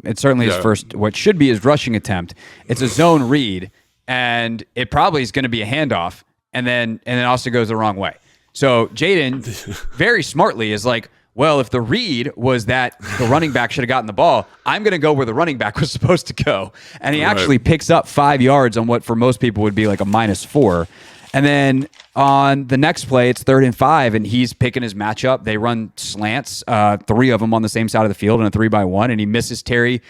It's certainly his first, what should be his rushing attempt. It's a zone read. And it probably is going to be a handoff, and then Austin goes the wrong way. So Jaden very smartly is like, well, if the read was that the running back should have gotten the ball, I'm going to go where the running back was supposed to go. And he actually picks up 5 yards on what for most people would be like a -4. And then on the next play, it's 3rd and 5, and he's picking his matchup. They run slants, 3 of them on the same side of the field, and a 3-by-1, and he misses Terry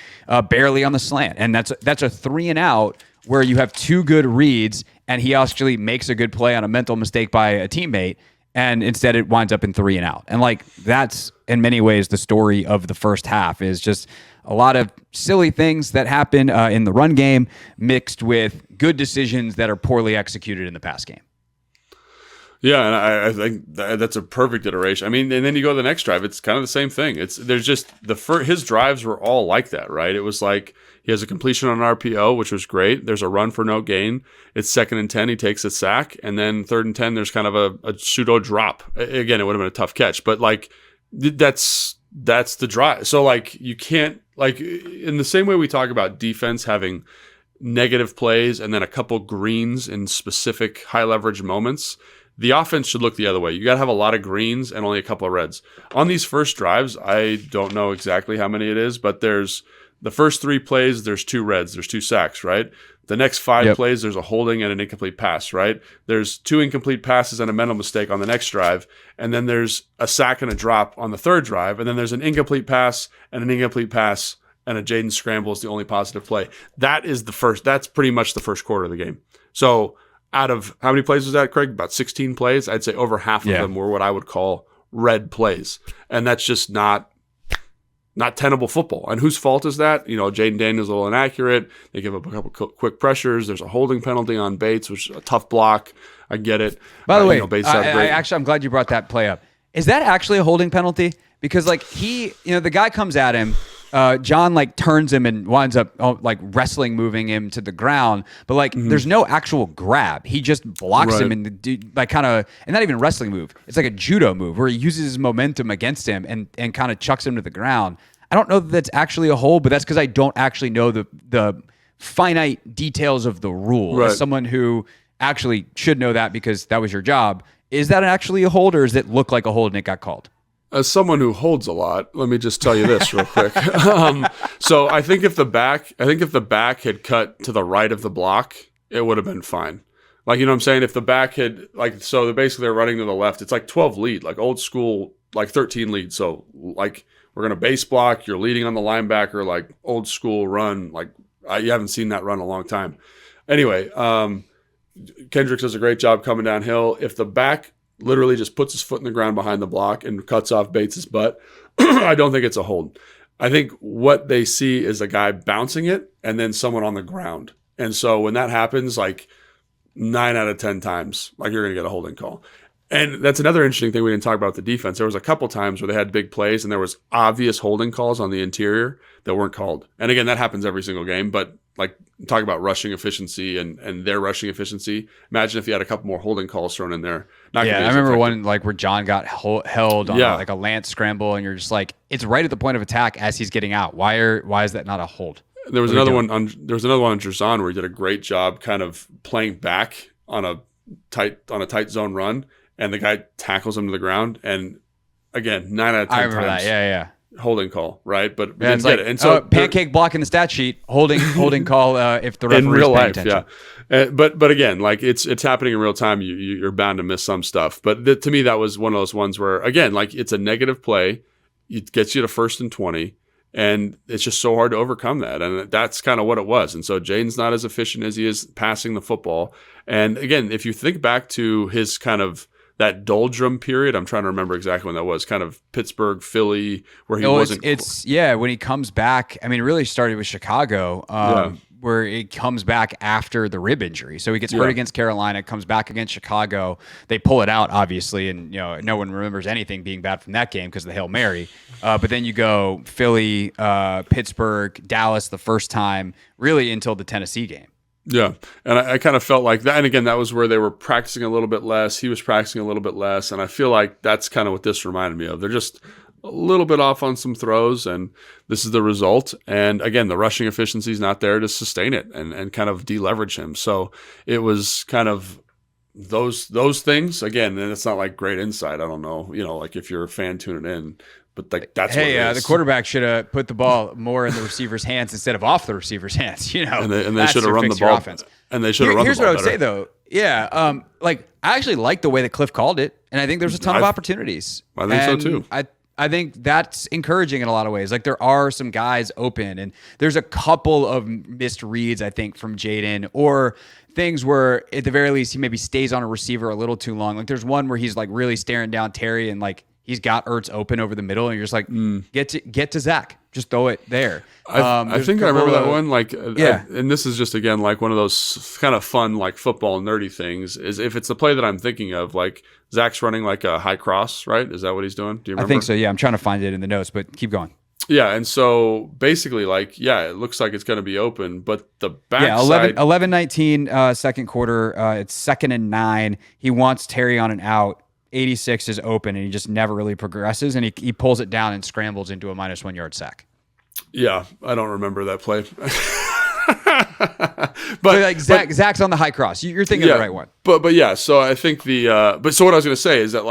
barely on the slant. And that's a 3 and out where you have 2 good reads, and he actually makes a good play on a mental mistake by a teammate, and instead it winds up in 3 and out. And like that's in many ways the story of the first half is just a lot of silly things that happen in the run game mixed with good decisions that are poorly executed in the pass game. Yeah, and I think that's a perfect iteration. I mean, and then you go to the next drive, it's kind of the same thing. There's just his drives were all like that, right? It was like he has a completion on an RPO, which was great. There's a run for no gain. It's 2nd and 10, he takes a sack, and then 3rd and 10, there's kind of a pseudo drop. Again, it would have been a tough catch, but like that's the drive. So like you can't like in the same way we talk about defense having negative plays and then a couple greens in specific high leverage moments. The offense should look the other way. You got to have a lot of greens and only a couple of reds. On these first drives, I don't know exactly how many it is, but there's the first 3 plays, there's 2 reds, there's 2 sacks, right? The next 5 plays, there's a holding and an incomplete pass, right? There's 2 incomplete passes and a mental mistake on the next drive. And then there's a sack and a drop on the 3rd drive. And then there's an incomplete pass and an incomplete pass and a Jaden scramble is the only positive play. That's pretty much the first quarter of the game. So out of how many plays was that, Craig? About 16 plays. I'd say over half of them were what I would call red plays. And that's just not tenable football. And whose fault is that? Jaden Daniels a little inaccurate. They give up a couple quick pressures. There's a holding penalty on Bates, which is a tough block. I get it. By the way, I'm glad you brought that play up. Is that actually a holding penalty? Because the guy comes at him. John turns him and winds up wrestling, moving him to the ground. But there's no actual grab. He just blocks him and the dude and not even a wrestling move. It's like a judo move where he uses his momentum against him and kind of chucks him to the ground. I don't know that that's actually a hold, but that's because I don't actually know the finite details of the rule. Right. As someone who actually should know that because that was your job, is that actually a hold or does it look like a hold and it got called? As someone who holds a lot, let me just tell you this real quick. So I think if the back had cut to the right of the block, it would have been fine. You know what I'm saying? If the back had so they're running to the left. It's 12 lead, old school, 13 lead. So we're gonna base block. You're leading on the linebacker, old school run. You haven't seen that run in a long time. Anyway, Kendricks does a great job coming downhill. If the back literally just puts his foot in the ground behind the block and cuts off Bates' butt, I don't think it's a hold. I think what they see is a guy bouncing it and then someone on the ground. And so when that happens, 9 out of 10 times, you're going to get a holding call. And that's another interesting thing we didn't talk about with the defense. There was a couple times where they had big plays and there was obvious holding calls on the interior that weren't called. And again, that happens every single game, but talk about rushing efficiency and their rushing efficiency. Imagine if you had a couple more holding calls thrown in there. I remember one where John got held on a Lance scramble, and you're just it's right at the point of attack as he's getting out. Why is that not a hold? There was another one on Jerzon where he did a great job kind of playing back on a tight zone run, and the guy tackles him to the ground. And again, 9 out of 10 I remember times. that. Yeah. Holding call, right? But yeah, didn't get it. And so pancake block in the stat sheet, holding call if the referee's in real life, attention. But again, it's happening in real time. You're bound to miss some stuff. But to me, that was one of those ones where again, it's a negative play. It gets you to 1st and 20, and it's just so hard to overcome that. And that's kind of what it was. And so Jaden's not as efficient as he is passing the football. And again, if you think back to his kind of that doldrum period, I'm trying to remember exactly when that was, kind of Pittsburgh, Philly, where he wasn't. When he comes back, it really started with Chicago, where it comes back after the rib injury. So he gets hurt against Carolina, comes back against Chicago. They pull it out, obviously, and no one remembers anything being bad from that game because of the Hail Mary. But then you go Philly, Pittsburgh, Dallas the first time, really until the Tennessee game. Yeah, and I kind of felt like that. And again, that was where they were practicing a little bit less. He was practicing a little bit less. And I feel like that's kind of what this reminded me of. They're just a little bit off on some throws, and this is the result. And again, the rushing efficiency is not there to sustain it and kind of deleverage him. So it was kind of those things. Again, and it's not great insight. I don't know, if you're a fan tuning in. But that's what it is. The quarterback should have put the ball more in the receiver's hands instead of off the receiver's hands. And they should have run the ball. Offense. And they should have run the ball. Here's what I would better. say though. Yeah, I actually like the way that Cliff called it, and I think there's a ton of opportunities. I think so too. I think that's encouraging in a lot of ways. There are some guys open, and there's a couple of missed reads, I think, from Jaden, or things where at the very least he maybe stays on a receiver a little too long. There's one where he's really staring down Terry and he's got Ertz open over the middle, and you're just get to Zach. Just throw it there. I think I remember that one. And this is just, again, one of those kind of fun, football nerdy things, is if it's the play that I'm thinking of, Zach's running a high cross, right? Is that what he's doing? Do you remember? I think so, yeah. I'm trying to find it in the notes, but keep going. Yeah, and so basically, it looks like it's going to be open, but the backside... 11-19 second quarter. It's 2nd and 9. He wants Terry on an out. 86 is open, and he just never really progresses, and he pulls it down and scrambles into a -1 yard sack. Yeah, I don't remember that play. but Zach's on the high cross. You're thinking of the right one. But yeah, so I think so what I was going to say is that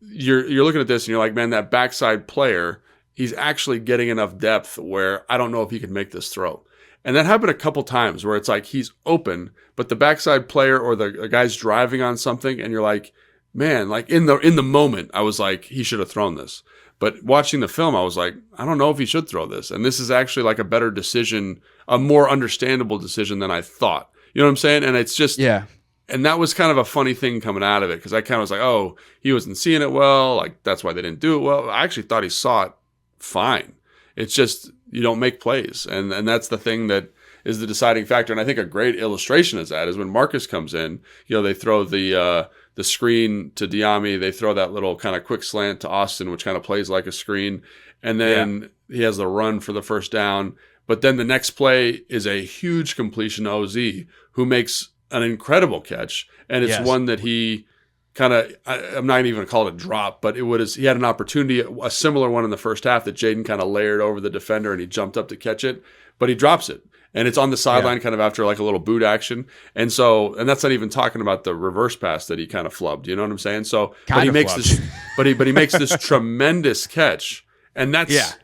you're looking at this and you're like, man, that backside player, he's actually getting enough depth where I don't know if he can make this throw. And that happened a couple times where it's like he's open, but the backside player or the guy's driving on something, and you're like, man, like in the moment, I was like, he should have thrown this. But watching the film, I was like, I don't know if he should throw this. And this is actually like a better decision, a more understandable decision than I thought. You know what I'm saying? And it's just, and that was kind of a funny thing coming out of it, because I kind of was like, oh, he wasn't seeing it well. Like, that's why they didn't do it well. I actually thought he saw it fine. It's just, you don't make plays. And that's the thing that is the deciding factor. And I think a great illustration of that is when Marcus comes in, they throw the screen to Diami. They throw that little kind of quick slant to Austin, which kind of plays like a screen. And then he has the run for the first down. But then the next play is a huge completion to OZ, who makes an incredible catch. And it's one that he kind of, I'm not even going to call it a drop, but he had an opportunity, a similar one in the first half that Jaden kind of layered over the defender and he jumped up to catch it, but he drops it. And it's on the sideline kind of after like a little boot action. And that's not even talking about the reverse pass that he kind of flubbed. You know what I'm saying? So, but he makes this, but he makes this tremendous catch. And that's,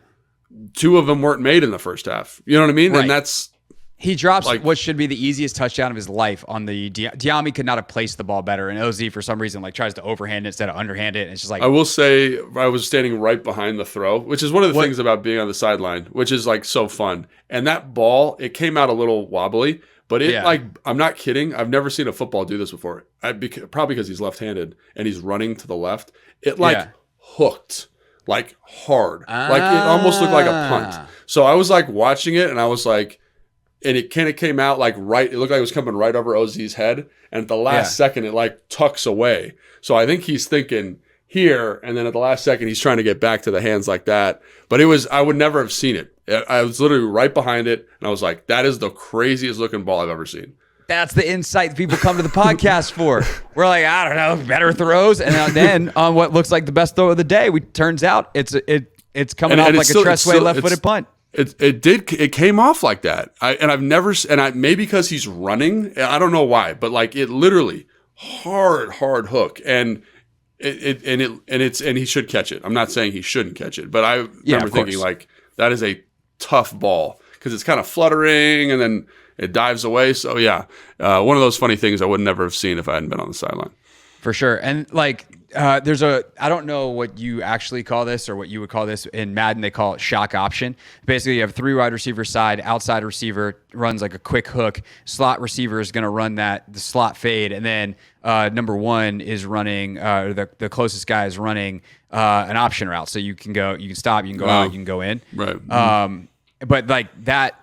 two of them weren't made in the first half. You know what I mean? Right. And he drops what should be the easiest touchdown of his life on the Diami could not have placed the ball better, and OZ for some reason tries to overhand it instead of underhand it, and it's just like, I will say I was standing right behind the throw, which is one of the things about being on the sideline, which is like so fun. And that ball, it came out a little wobbly, but I'm not kidding. I've never seen a football do this before. Probably because he's left-handed and he's running to the left. It hooked like hard, like it almost looked like a punt. So I was like watching it, and I was like. And it kind of came out like right. It looked like it was coming right over OZ's head. And at the last second, it like tucks away. So I think he's thinking here. And then at the last second, he's trying to get back to the hands like that. But I would never have seen it. I was literally right behind it. And I was like, that is the craziest looking ball I've ever seen. That's the insight people come to the podcast for. We're like, I don't know, better throws. And then on what looks like the best throw of the day, turns out it's coming off like a Tressway left-footed punt. It came off like that. Maybe because he's running, I don't know why, but like it literally hard hook, and he should catch it. I'm not saying he shouldn't catch it, but I remember thinking like that is a tough ball because it's kind of fluttering and then it dives away. So one of those funny things I would never have seen if I hadn't been on the sideline. For sure. And like I don't know what you actually call this or what you would call this. In Madden, they call it shock option. Basically, you have 3 wide receiver side, outside receiver runs like a quick hook. Slot receiver is going to run the slot fade. And then number 1 is running, the closest guy is running an option route. So you can stop, you can go out, you can go in. Right. But like that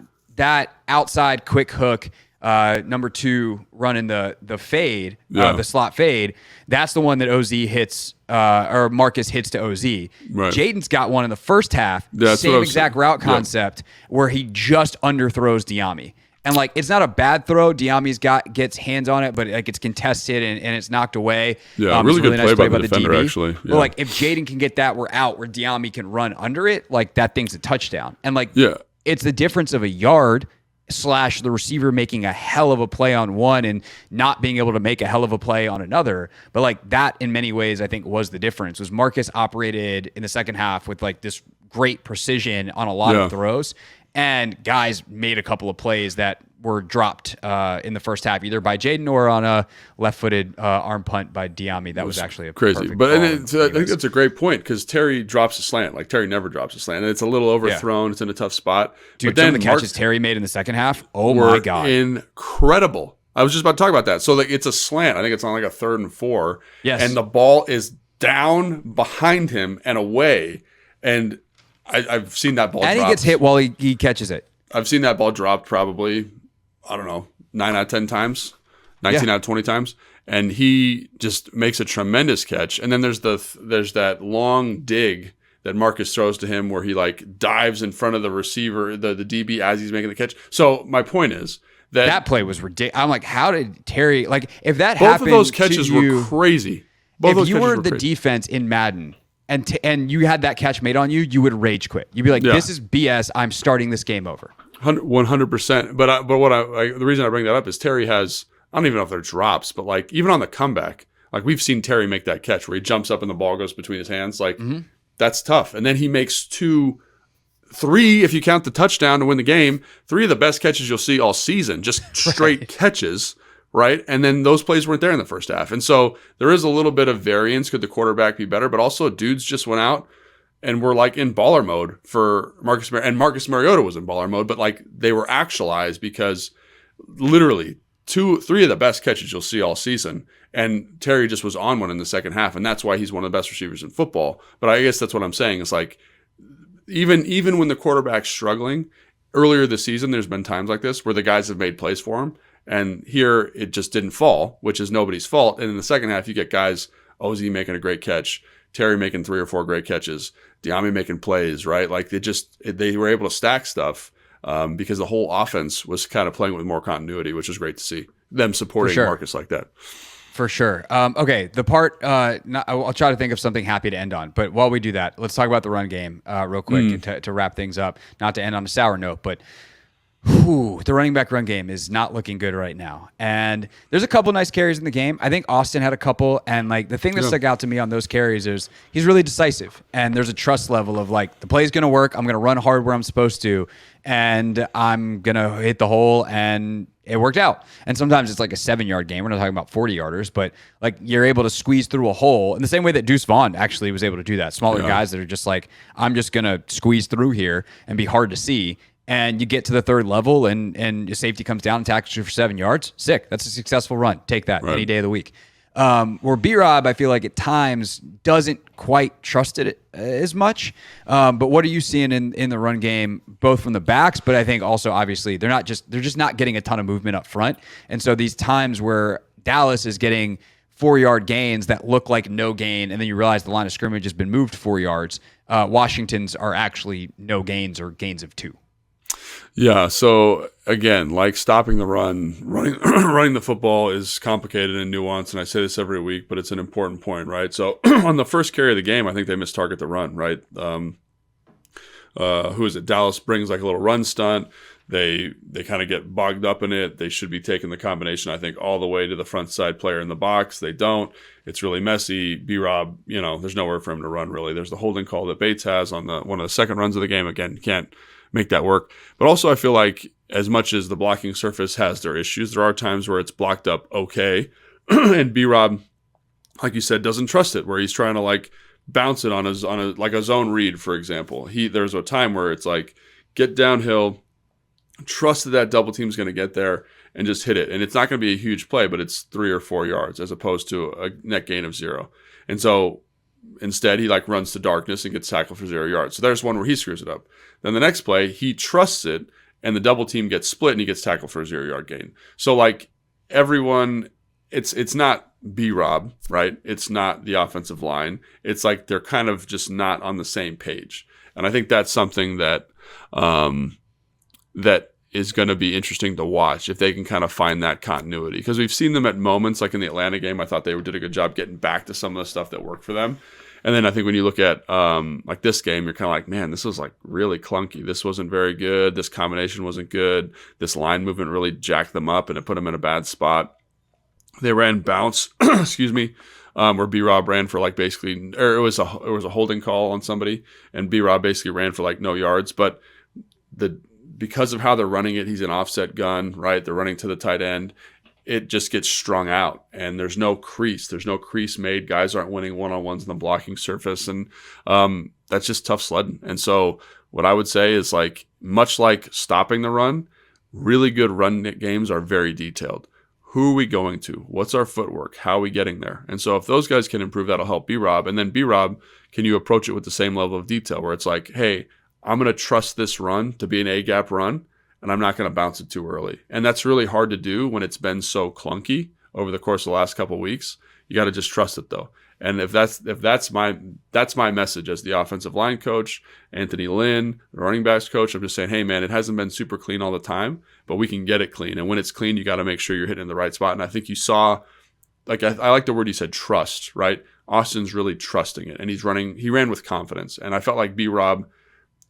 outside quick hook, number 2 running the fade, the slot fade. That's the one that OZ hits, or Marcus hits to OZ. Right. Jaden's got one in the first half, same exact route concept, where he just underthrows Diami. And like, it's not a bad throw. Diami's gets hands on it, but like it's contested and it's knocked away. Yeah, really good nice play by the defender, DB. Actually. Yeah. But like, if Jaden can get that, we're out where Diami can run under it. Like that thing's a touchdown. And like, it's the difference of a yard / the receiver making a hell of a play on one and not being able to make a hell of a play on another. But like that in many ways, I think was the difference. Was Marcus operated in the second half with like this great precision on a lot of throws, and guys made a couple of plays that were dropped in the first half, either by Jaden or on a left-footed arm punt by Diami. That was actually a crazy. But I think that's a great point because Terry drops a slant. Like Terry never drops a slant, and it's a little overthrown. It's in a tough spot. Dude, but then some of the catches Terry made in the second half, oh my god, incredible! I was just about to talk about that. So like, it's a slant. I think it's on like a 3rd and 4. Yes, and the ball is down behind him and away, and I've seen that ball. And dropped. He gets hit while he catches it. I've seen that ball dropped probably, I don't know, 9 out of 10 times, 19 out of 20 times. And he just makes a tremendous catch. And then there's that long dig that Marcus throws to him where he like dives in front of the receiver, the DB as he's making the catch. So my point is that play was ridiculous. I'm like, how did Terry, like if that both happened of those catches were crazy. If you were the defense in Madden and you had that catch made on you, you would rage quit. You'd be like, this is BS. I'm starting this game over. 100%. But the reason I bring that up is Terry has, I don't even know if they're drops, but like even on the comeback, like we've seen Terry make that catch where he jumps up and the ball goes between his hands. Like that's tough. And then he makes 2 3, if you count the touchdown to win the game, 3 of the best catches you'll see all season, just straight catches, right? And then those plays weren't there in the first half. And so there is a little bit of variance. Could the quarterback be better? But also dudes just went out and were like in baller mode for Marcus Mariota. And Marcus Mariota was in baller mode, but like they were actualized because literally 3 of the best catches you'll see all season. And Terry just was on one in the second half. And that's why he's one of the best receivers in football. But I guess that's what I'm saying. It's like, even when the quarterback's struggling, earlier this season, there's been times like this where the guys have made plays for him. And here it just didn't fall, which is nobody's fault. And in the second half, you get guys, Ozzie making a great catch, Terry making 3 or 4 great catches, Diami making plays, right? Like they were able to stack stuff because the whole offense was kind of playing with more continuity, which was great to see them supporting Marcus like that. For sure. Okay, the part, I'll try to think of something happy to end on. But while we do that, let's talk about the run game real quick to wrap things up. Not to end on a sour note, but the running back run game is not looking good right now. And there's a couple nice carries in the game. I think Austin had a couple. And like the thing that stuck out to me on those carries is he's really decisive. And there's a trust level of like, the play's going to work. I'm going to run hard where I'm supposed to. And I'm going to hit the hole. And it worked out. And sometimes it's like a 7-yard game. We're not talking about 40-yarders, but like you're able to squeeze through a hole in the same way that Deuce Vaughn actually was able to do that. Smaller guys that are just like, I'm just going to squeeze through here and be hard to see. And you get to the third level and your safety comes down and tackles you for 7 yards. Sick. That's a successful run. Take that any day of the week. Where B-Rob, I feel like at times doesn't quite trust it as much. But what are you seeing in the run game, both from the backs, but I think also obviously they're just not getting a ton of movement up front. And so these times where Dallas is getting 4-yard gains that look like no gain, and then you realize the line of scrimmage has been moved 4 yards. Washington's are actually no gains or gains of 2. Yeah, so again, like stopping the run, running the football is complicated and nuanced, and I say this every week, but it's an important point, right? So on the first carry of the game, I think they missed target the run, right? Who is it? Dallas brings like a little run stunt. They kind of get bogged up in it. They should be taking the combination, I think, all the way to the front side player in the box. They don't. It's really messy. B-Rob, there's nowhere for him to run, really. There's the holding call that Bates has on one of the second runs of the game. Again, you can't make that work. But also I feel like as much as the blocking surface has their issues, there are times where it's blocked up okay. And B-Rob, like you said, doesn't trust it, where he's trying to like bounce it on a zone read, for example. There's a time where it's like get downhill, trust that double team's going to get there and just hit it. And it's not going to be a huge play, but it's 3 or 4 yards as opposed to a net gain of 0. And so instead, he like runs to darkness and gets tackled for 0 yards. So there's one where he screws it up. Then the next play, he trusts it, and the double team gets split, and he gets tackled for a 0-yard gain. So like everyone, it's not B-Rob, right? It's not the offensive line. It's like they're kind of just not on the same page. And I think that's something that that is going to be interesting to watch if they can kind of find that continuity. Because we've seen them at moments, like in the Atlanta game, I thought they did a good job getting back to some of the stuff that worked for them. And then I think when you look at like this game, you're kind of like, man, this was like really clunky. This wasn't very good. This combination wasn't good. This line movement really jacked them up and it put them in a bad spot. They ran bounce, excuse me, where B-Rob ran for like basically, or it was a holding call on somebody, and B-Rob basically ran for like no yards. But because of how they're running it, he's an offset gun, right? They're running to the tight end. It just gets strung out, and there's no crease. There's no crease made. Guys aren't winning one-on-ones in the blocking surface, and that's just tough sledding. And so what I would say is, like, much like stopping the run, really good run games are very detailed. Who are we going to? What's our footwork? How are we getting there? And so if those guys can improve, that'll help B-Rob. And then B-Rob, can you approach it with the same level of detail where it's like, hey, I'm going to trust this run to be an A-gap run, and I'm not going to bounce it too early. And that's really hard to do when it's been so clunky over the course of the last couple of weeks. You got to just trust it, though. And if that's my message as the offensive line coach, Anthony Lynn, the running backs coach, I'm just saying, hey, man, it hasn't been super clean all the time, but we can get it clean. And when it's clean, you got to make sure you're hitting the right spot. And I think you saw, like, I like the word you said, trust, right? Austin's really trusting it, and he ran with confidence. And I felt like B-Rob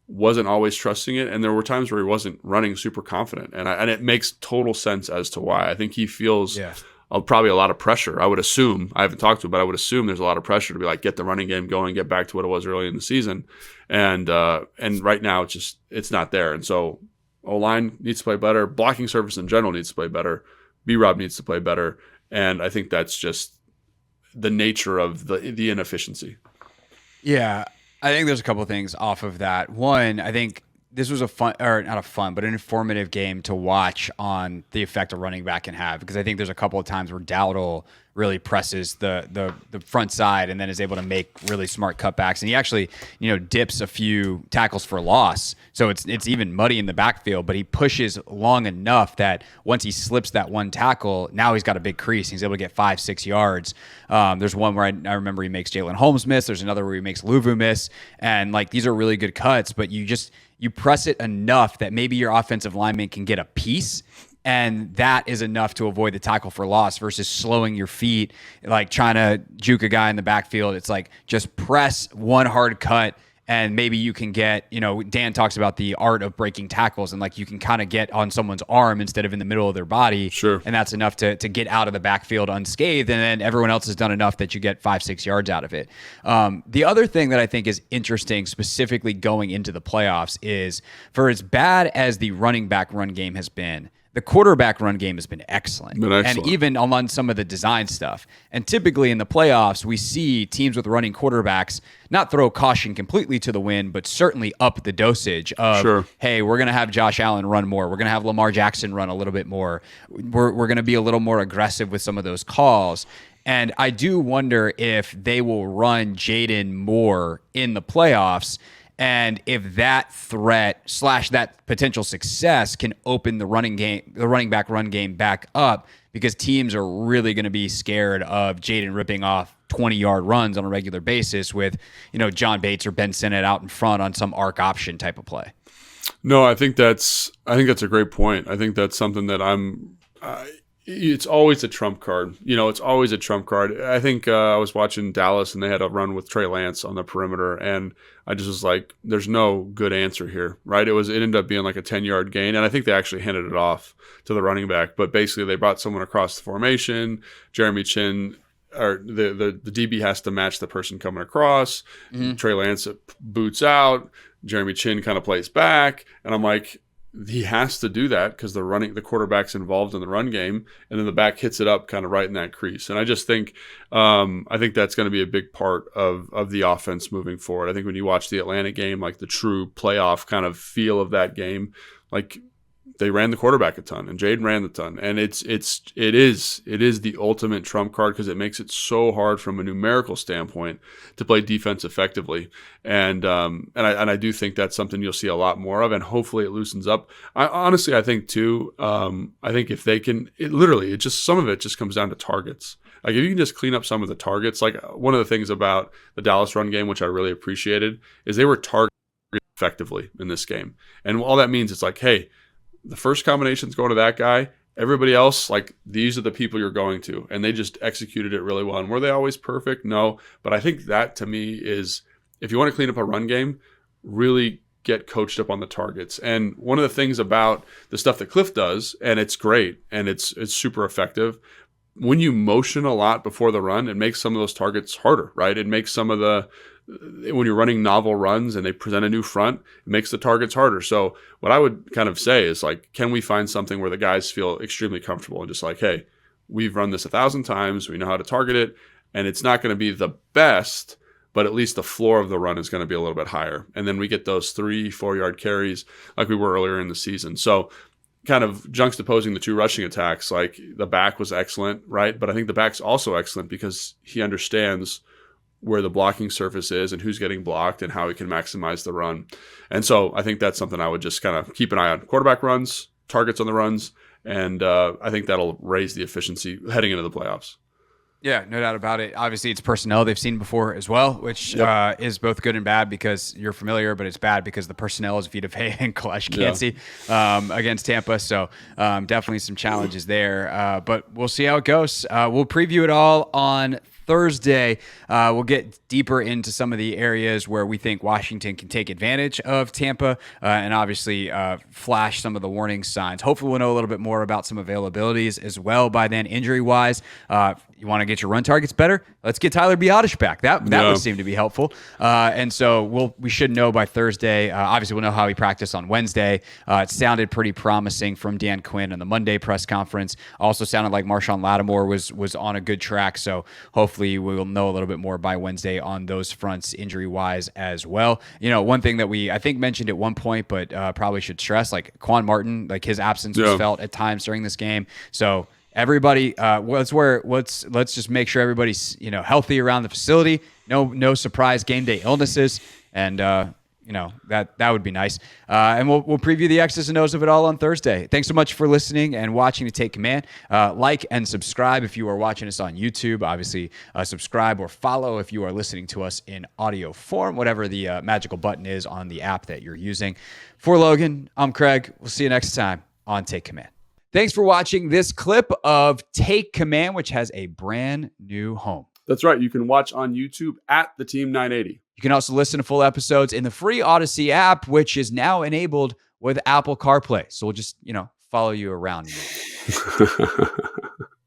wasn't always trusting it, and there were times where he wasn't running super confident, and it makes total sense as to why. I think he feels probably a lot of pressure. I would assume, I haven't talked to him, but I would assume there's a lot of pressure to be like, get the running game going, get back to what it was early in the season. And right now it's not there. And so O-line needs to play better. Blocking surface in general needs to play better. B-Rob needs to play better. And I think that's just the nature of the inefficiency. Yeah, I think there's a couple of things off of that. One, I think this was an informative game to watch on the effect a running back can have, because I think there's a couple of times where Dowdle really presses the front side and then is able to make really smart cutbacks, and he actually dips a few tackles for loss, so it's even muddy in the backfield, but he pushes long enough that once he slips that one tackle, now he's got a big crease. He's able to get 5-6 yards. There's one where I remember he makes Jalen Holmes miss. There's another where he makes Luvu miss, and like these are really good cuts, but you press it enough that maybe your offensive lineman can get a piece, and that is enough to avoid the tackle for loss versus slowing your feet, like trying to juke a guy in the backfield. It's like just press one hard cut, and maybe you can get, Dan talks about the art of breaking tackles, and like you can kind of get on someone's arm instead of in the middle of their body. Sure. And that's enough to get out of the backfield unscathed, and then everyone else has done enough that you get 5-6 yards out of it. The other thing that I think is interesting, specifically going into the playoffs, is for as bad as the running back run game has been, the quarterback run game has been excellent. And even on some of the design stuff. And typically in the playoffs, we see teams with running quarterbacks not throw caution completely to the wind, but certainly up the dosage of, hey, we're going to have Josh Allen run more. We're going to have Lamar Jackson run a little bit more. We're going to be a little more aggressive with some of those calls. And I do wonder if they will run Jaden more in the playoffs, and if that threat / that potential success can open the running back run game back up, because teams are really going to be scared of Jaden ripping off 20-yard runs on a regular basis with, John Bates or Ben Sinnott out in front on some arc option type of play. No, I think that's a great point. I think that's something that it's always a trump card. It's always a trump card. I think I was watching Dallas and they had a run with Trey Lance on the perimeter, and I just was like, there's no good answer here, right? It ended up being like a 10-yard gain, and I think they actually handed it off to the running back. But basically, they brought someone across the formation. Jeremy Chin, or the DB has to match the person coming across. Mm-hmm. Trey Lance boots out. Jeremy Chin kind of plays back, and I'm like, he has to do that because the quarterback's involved in the run game, and then the back hits it up kind of right in that crease. And I just think, I think that's going to be a big part of the offense moving forward. I think when you watch the Atlanta game, like the true playoff kind of feel of that game, like they ran the quarterback a ton, and Jaden ran the ton, and it is the ultimate trump card because it makes it so hard from a numerical standpoint to play defense effectively, and I do think that's something you'll see a lot more of, and hopefully it loosens up. I think too. I think if they can, some of it just comes down to targets. Like if you can just clean up some of the targets, like one of the things about the Dallas run game, which I really appreciated, is they were targeted effectively in this game, and all that means is like, hey, the first combination's going to that guy. Everybody else, like, these are the people you're going to. And they just executed it really well. And were they always perfect? No. But I think that, to me, is, if you want to clean up a run game, really get coached up on the targets. And one of the things about the stuff that Cliff does, and it's great, and it's super effective, when you motion a lot before the run, it makes some of those targets harder, right? It makes when you're running novel runs and they present a new front, it makes the targets harder. So what I would kind of say is, like, can we find something where the guys feel extremely comfortable and just like, hey, we've run this 1,000 times, we know how to target it, and it's not going to be the best, but at least the floor of the run is going to be a little bit higher. And then we get those 3-4 yard carries like we were earlier in the season. So kind of juxtaposing the two rushing attacks, like the back was excellent, right? But I think the back's also excellent because he understands where the blocking surface is and who's getting blocked and how he can maximize the run. And so I think that's something I would just kind of keep an eye on. Quarterback runs, targets on the runs, and I think that'll raise the efficiency heading into the playoffs. Yeah, no doubt about it. Obviously, it's personnel they've seen before as well, which is both good and bad because you're familiar, but it's bad because the personnel is Vita Vea and Kalesh Kancey against Tampa. So definitely some challenges there. But we'll see how it goes. We'll preview it all on Thursday. We'll get deeper into some of the areas where we think Washington can take advantage of Tampa and obviously flash some of the warning signs. Hopefully we'll know a little bit more about some availabilities as well by then, injury-wise. You want to get your run targets better? Let's get Tyler Biadasz back. That would seem to be helpful. And so we should know by Thursday. Obviously, we'll know how he practiced on Wednesday. It sounded pretty promising from Dan Quinn on the Monday press conference. Also sounded like Marshawn Lattimore was on a good track. So hopefully we'll know a little bit more by Wednesday on those fronts, injury-wise as well. One thing that I think mentioned at one point, but probably should stress, like Quan Martin, like his absence was felt at times during this game. So everybody, let's just make sure everybody's healthy around the facility. No surprise game day illnesses, and that would be nice. And we'll preview the X's and O's of it all on Thursday. Thanks so much for listening and watching to Take Command. Like and subscribe if you are watching us on YouTube. Obviously, subscribe or follow if you are listening to us in audio form. Whatever the magical button is on the app that you're using. For Logan, I'm Craig. We'll see you next time on Take Command. Thanks for watching this clip of Take Command, which has a brand new home. That's right. You can watch on YouTube at the Team 980. You can also listen to full episodes in the free Odyssey app, which is now enabled with Apple CarPlay. So we'll just, follow you around.